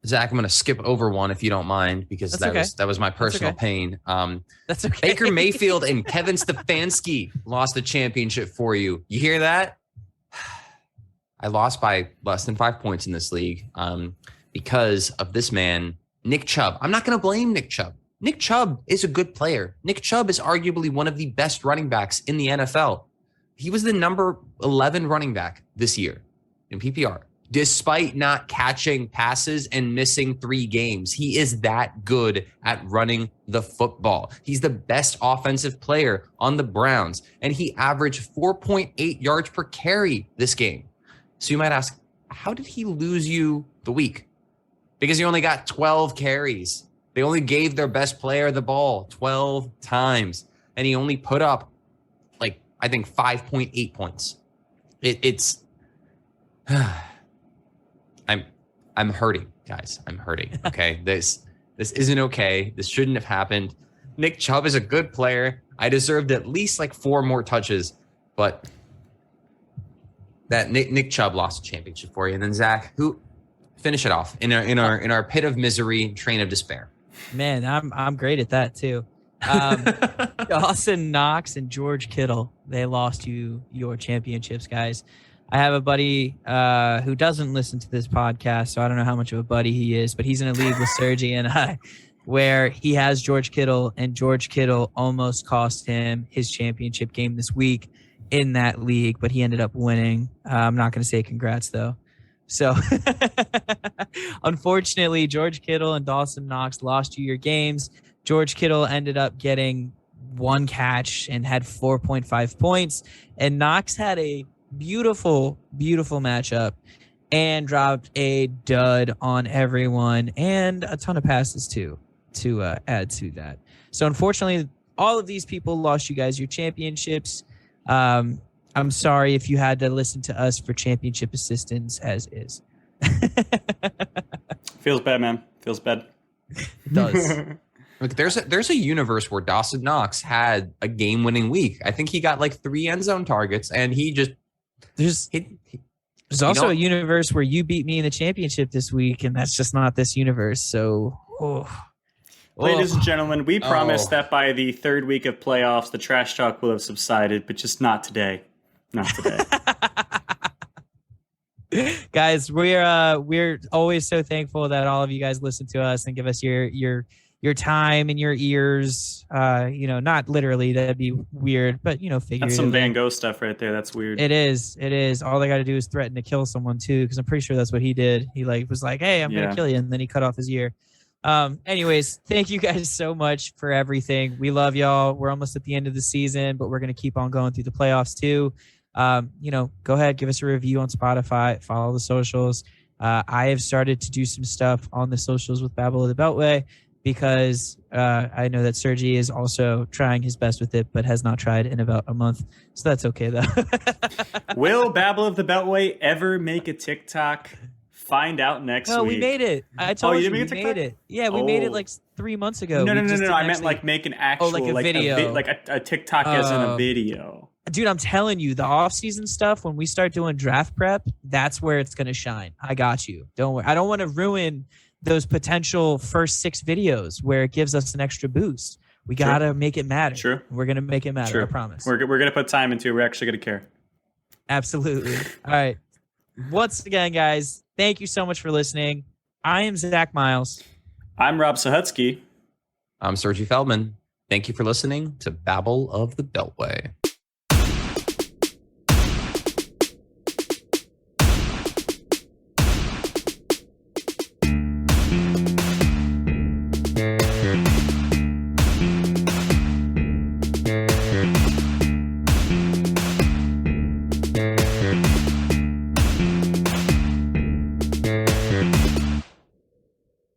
Zach, I'm going to skip over one if you don't mind, because that was my personal pain. That's okay. Baker Mayfield and Kevin Stefanski lost the championship for you. You hear that? I lost by less than 5 points in this league because of this man, Nick Chubb. I'm not going to blame Nick Chubb. Nick Chubb is a good player. Nick Chubb is arguably one of the best running backs in the NFL. He was the number 11 running back this year in PPR. Despite not catching passes and missing 3 games, he is that good at running the football. He's the best offensive player on the Browns, and he averaged 4.8 yards per carry this game. So you might ask, how did he lose you the week? Because he only got 12 carries. They only gave their best player the ball 12 times, and he only put up, I think 5.8 points. It's I'm hurting, guys. I'm hurting. Okay. This isn't okay. This shouldn't have happened. Nick Chubb is a good player. I deserved at least 4 more touches, but that Nick Chubb lost the championship for you. And then Zach, who finish it off in our pit of misery, train of despair. Man, I'm great at that too. Dawson Knox and George Kittle, they lost you your championships, guys. I have a buddy who doesn't listen to this podcast, so I don't know how much of a buddy he is, but he's in a league with Sergi and I, where he has George Kittle, and George Kittle almost cost him his championship game this week in that league, but he ended up winning. I'm not going to say congrats, though. So, unfortunately, George Kittle and Dawson Knox lost you your games. George Kittle ended up getting 1 catch and had 4.5 points, and Knox had a beautiful matchup and dropped a dud on everyone and a ton of passes too to add to that. So unfortunately, all of these people lost you guys your championships. I'm sorry if you had to listen to us for championship assistance as is. Feels bad, man. Feels bad. It does. Look, there's a universe where Dawson Knox had a game-winning week. I think he got 3 end zone targets, and he just There's also a universe where you beat me in the championship this week, and that's just not this universe. So, Ladies and gentlemen, we promised that by the 3rd week of playoffs, the trash talk will have subsided, but just not today. Not today. Guys, we're always so thankful that all of you guys listen to us and give us your time and your ears. Not literally, that'd be weird, but figuratively. That's some Van Gogh stuff right there. That's weird. It is. All they got to do is threaten to kill someone too, because I'm pretty sure that's what he did. He was like, "Hey, I'm gonna kill you," and then he cut off his ear. Anyways, thank you guys so much for everything. We love y'all. We're almost at the end of the season, but we're gonna keep on going through the playoffs too. Go ahead, give us a review on Spotify, follow the socials. I have started to do some stuff on the socials with Babble of the Beltway, because I know that Sergi is also trying his best with it, but has not tried in about a month. So that's okay, though. Will Babble of the Beltway ever make a TikTok? Find out next week. No, we made it. I told you we made it. Yeah, we made it 3 months ago. No. I meant make an actual a video. A TikTok as in a video. Dude, I'm telling you, the off-season stuff, when we start doing draft prep, that's where it's going to shine. I got you. Don't worry. I don't want to ruin those potential first 6 videos where it gives us an extra boost. We got to make it matter. True. We're going to make it matter. I promise. We're going to put time into it. We're actually going to care. Absolutely. All right. Once again, guys, thank you so much for listening. I am Zach Miles. I'm Rob Sahutsky. I'm Sergi Feldman. Thank you for listening to Babble of the Beltway.